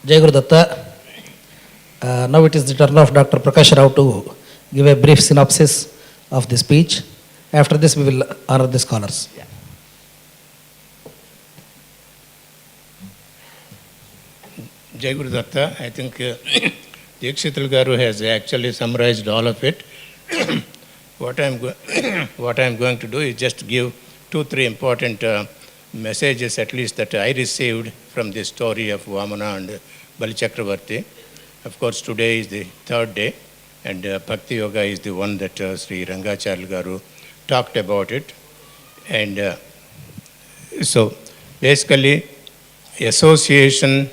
A: Jaya Gurudatta. Now it is the turn of Dr. Prakash Rao to give a brief synopsis of the speech. After this, we will honor the scholars.
D: Jai Guru Datta, I think Dikshitul Garu has actually summarized all of it. What I am going to do is just give 2-3 important messages, at least, that I received from this story of Vamana and Bali Chakravarti. Of course, today is the third day, and Bhakti Yoga is the one that Sri Rangacharya Garu talked about it. And so, basically, association